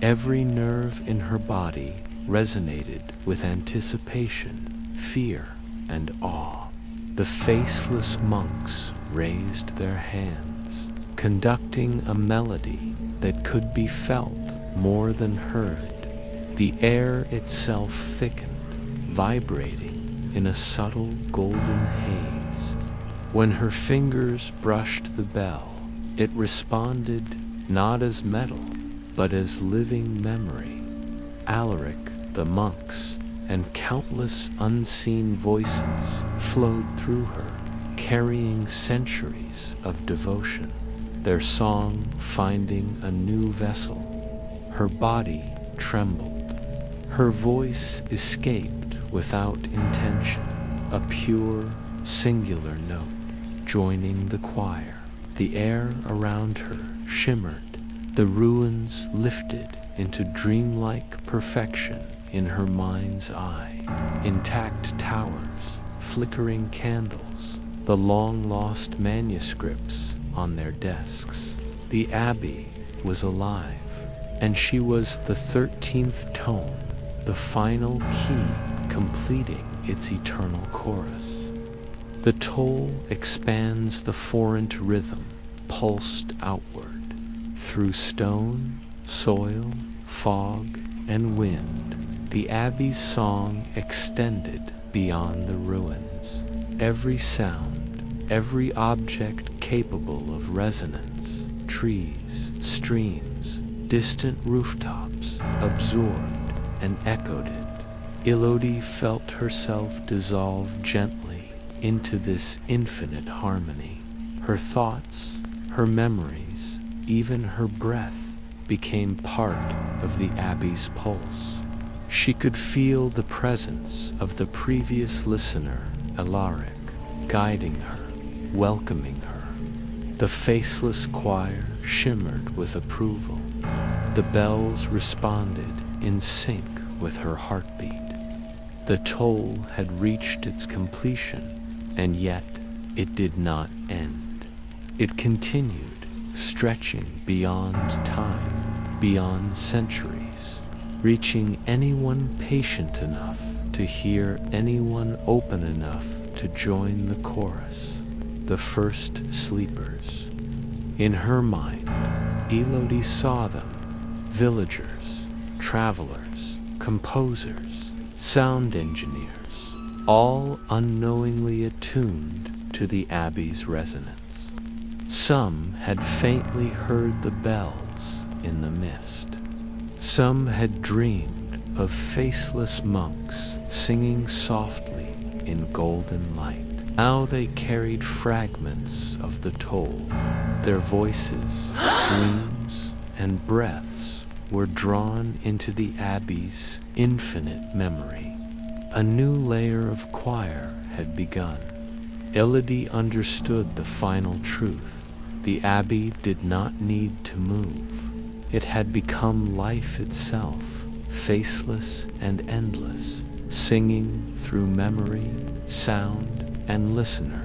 Every nerve in her body resonated with anticipation, fear, and awe. The faceless monks raised their hands, conducting a melody that could be felt more than heard. The air itself thickened, vibrating in a subtle golden haze. When her fingers brushed the bell, it responded not as metal, but as living memory. Alaric, the monks, and countless unseen voices flowed through her, carrying centuries of devotion, their song finding a new vessel. Her body trembled. Her voice escaped without intention, a pure, singular note, joining the choir. The air around her shimmered. The ruins lifted into dreamlike perfection in her mind's eye. Intact towers, flickering candles, the long-lost manuscripts on their desks. The abbey was alive, and she was the 13th tone, the final key completing its eternal chorus. The toll expands the 4-2 rhythm, pulsed outward, through stone, soil, fog, and wind, the Abbey's song extended beyond the ruins. Every sound, every object capable of resonance, trees, streams, distant rooftops, absorbed and echoed it. Élodie felt herself dissolve gently into this infinite harmony. Her thoughts, her memories, even her breath became part of the Abbey's pulse. She could feel the presence of the previous listener, Alaric, guiding her, welcoming her. The Faceless choir shimmered with approval. The bells responded in sync with her heartbeat. The toll had reached its completion, and yet it did not end. It continued, stretching beyond time, beyond centuries, reaching anyone patient enough to hear, anyone open enough to join the chorus, the first sleepers. In her mind, Élodie saw them, villagers, travelers, composers, sound engineers, all unknowingly attuned to the Abbey's resonance. Some had faintly heard the bells in the mist. Some had dreamed of faceless monks singing softly in golden light. Now they carried fragments of the toll. Their voices, dreams, and breaths were drawn into the Abbey's infinite memory. A new layer of choir had begun. Élodie understood the final truth. The Abbey did not need to move. It had become life itself, faceless and endless, singing through memory, sound, and listener.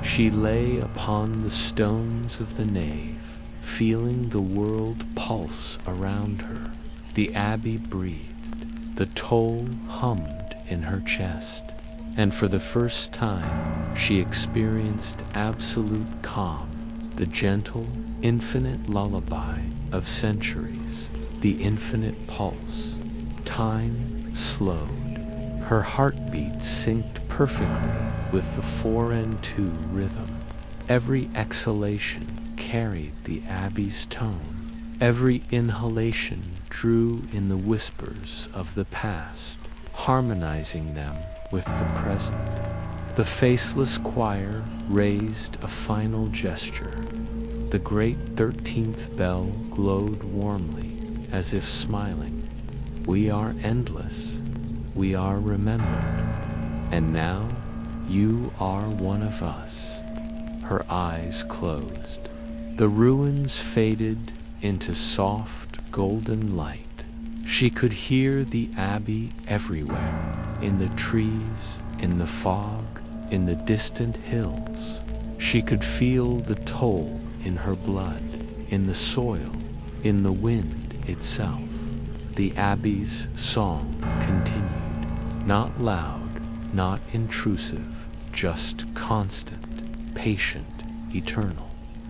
She lay upon the stones of the nave, feeling the world pulse around her. The Abbey breathed. The toll hummed in her chest, and for the first time she experienced absolute calm, the gentle, infinite lullaby of centuries, the infinite pulse. Time slowed. Her heartbeat synced perfectly with the 4 and 2 rhythm. Every exhalation carried the Abbey's tone. Every inhalation drew in the whispers of the past, harmonizing them with the present. The Faceless choir raised a final gesture. The great 13th bell glowed warmly, as if smiling. We are endless. We are remembered. And now you are one of us. Her eyes closed. The ruins faded into soft golden light. She could hear the Abbey everywhere, in the trees, in the fog, in the distant hills. She could feel the toll in her blood, in the soil, in the wind itself. The Abbey's song continued, not loud, not intrusive, just constant, patient, eternal.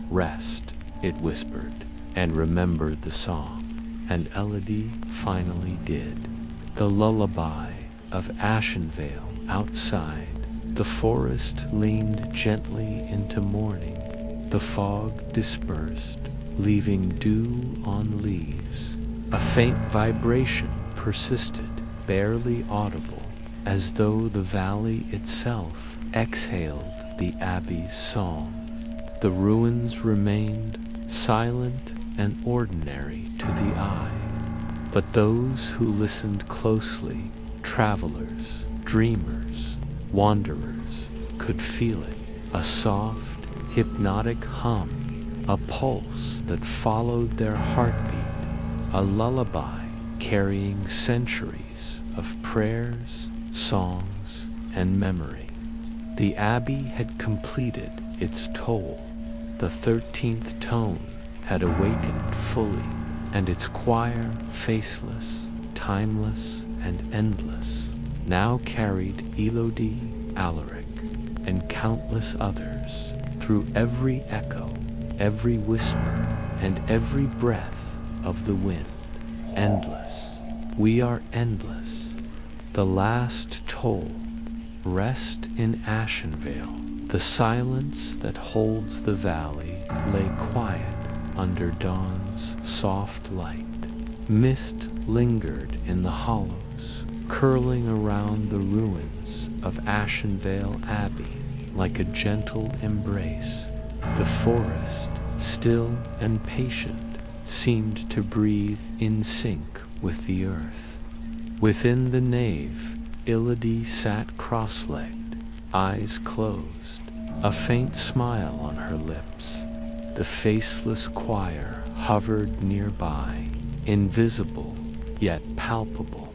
Rest, it whispered, and remember the song. And Élodie finally did. The lullaby of Ashenvale outside. The forest leaned gently into morning. The fog dispersed, leaving dew on leaves. A faint vibration persisted, barely audible, as though the valley itself exhaled the Abbey's song. The ruins remained silent and ordinary to the eye, but those who listened closely, travelers, dreamers, wanderers, could feel it, a soft, hypnotic hum, a pulse that followed their heartbeat, a lullaby carrying centuries of prayers, songs, and memory. The Abbey had completed its toll. The 13th tone had awakened fully, and its choir, faceless, timeless, and endless, now carried Élodie, Alaric, and countless others through every echo, every whisper, and every breath of the wind. endless. We are endless. The last toll. Rest in Ashenvale. The silence that holds the valley lay quiet under dawn's soft light. Mist lingered in the hollows, curling around the ruins of Ashenvale Abbey like a gentle embrace. The forest, still and patient, seemed to breathe in sync with the earth. Within the nave, Élodie sat cross-legged, eyes closed, a faint smile on her lips. The faceless choir hovered nearby, invisible yet palpable.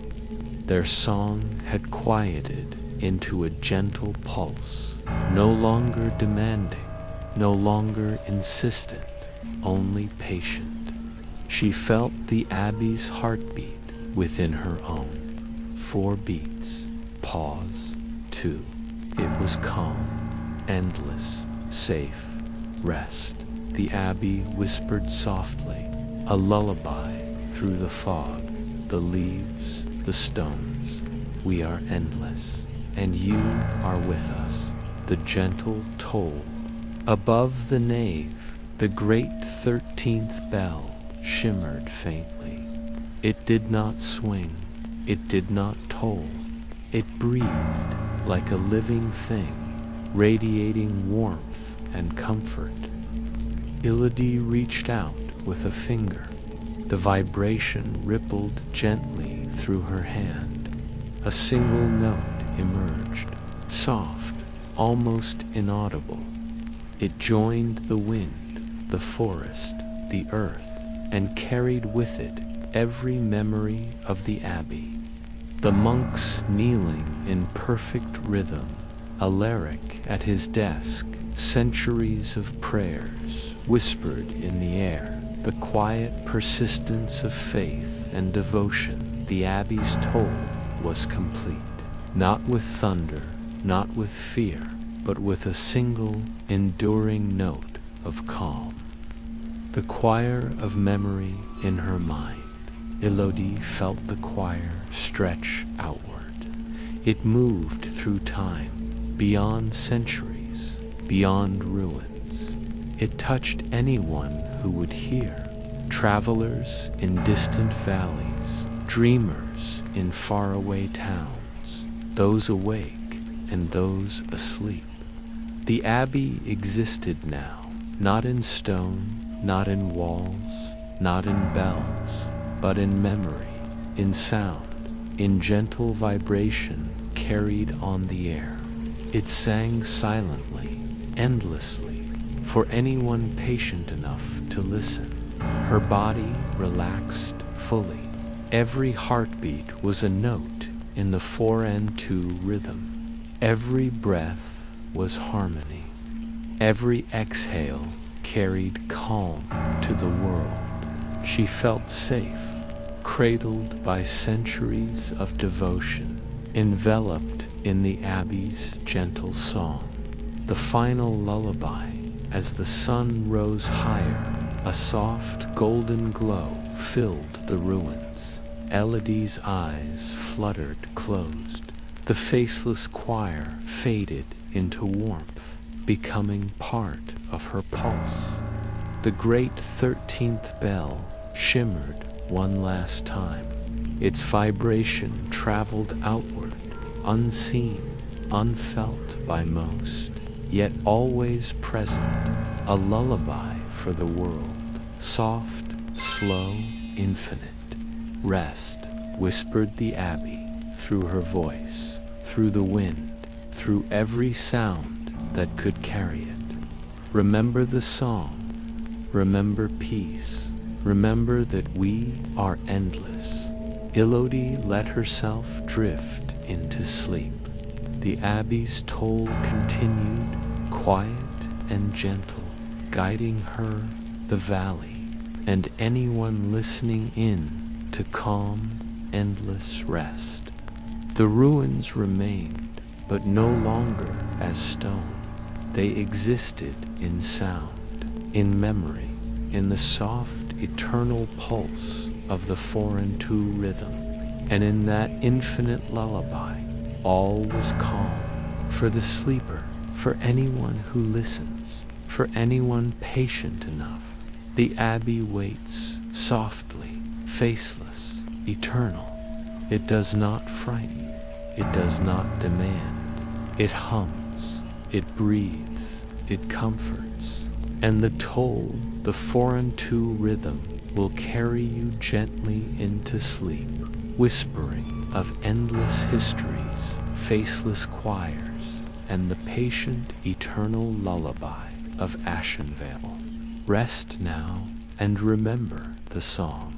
Their song had quieted into a gentle pulse, no longer demanding, no longer insistent, only patient. She felt the Abbey's heartbeat within her own. 4 beats, pause, 2. It was calm, endless, safe, rest. The Abbey whispered softly, a lullaby through the fog, the leaves, the stones. We are endless, and you are with us. The gentle toll. Above the nave, the great 13th bell shimmered faintly. It did not swing, it did not toll. It breathed like a living thing, radiating warmth and comfort. Élodie reached out with a finger. The vibration rippled gently through her hand. A single note emerged, soft, almost inaudible. It joined the wind, the forest, the earth, and carried with it every memory of the Abbey. The monks kneeling in perfect rhythm, a lyric at his desk, centuries of prayers whispered in the air, the quiet persistence of faith and devotion. The Abbey's toll was complete, not with thunder, not with fear, but with a single, enduring note of calm. The choir of memory in her mind. Élodie felt the choir stretch outward. It moved through time, beyond centuries, beyond ruins. It touched anyone who would hear, travelers in distant valleys, dreamers in faraway towns, those awake and those asleep. The Abbey existed now, not in stone, not in walls, not in bells, but in memory, in sound, in gentle vibration carried on the air. It sang silently, endlessly, for anyone patient enough to listen. Her body relaxed fully. Every heartbeat was a note in the 4-2 rhythm. Every breath was harmony. Every exhale carried calm to the world. She felt safe, cradled by centuries of devotion, enveloped in the Abbey's gentle song. The final lullaby, as the sun rose higher, a soft golden glow filled the ruins. Élodie's eyes fluttered closed. The faceless choir faded into warmth, becoming part of her pulse. The great 13th bell shimmered one last time. Its vibration traveled outward, unseen, unfelt by most, yet always present, a lullaby for the world, soft, slow, infinite. Rest, whispered the Abbey through her voice, through the wind, through every sound that could carry it. Remember the song, remember peace, remember that we are endless. Élodie let herself drift into sleep. The Abbey's toll continued, quiet and gentle, guiding her, the valley, and anyone listening in to calm, endless rest. The ruins remained, but no longer as stone. They existed in sound, in memory, in the soft, eternal pulse of the 4/2 rhythm, and in that infinite lullaby, all was calm for the sleeper, for anyone who listens, for anyone patient enough. The abbey waits softly, faceless, eternal. It does not frighten, it does not demand. It hums, it breathes, it comforts, and the toll, the 4/2 rhythm, will carry you gently into sleep, whispering of endless histories, faceless choirs, and the patient eternal lullaby of Ashenvale. Rest now and remember the song.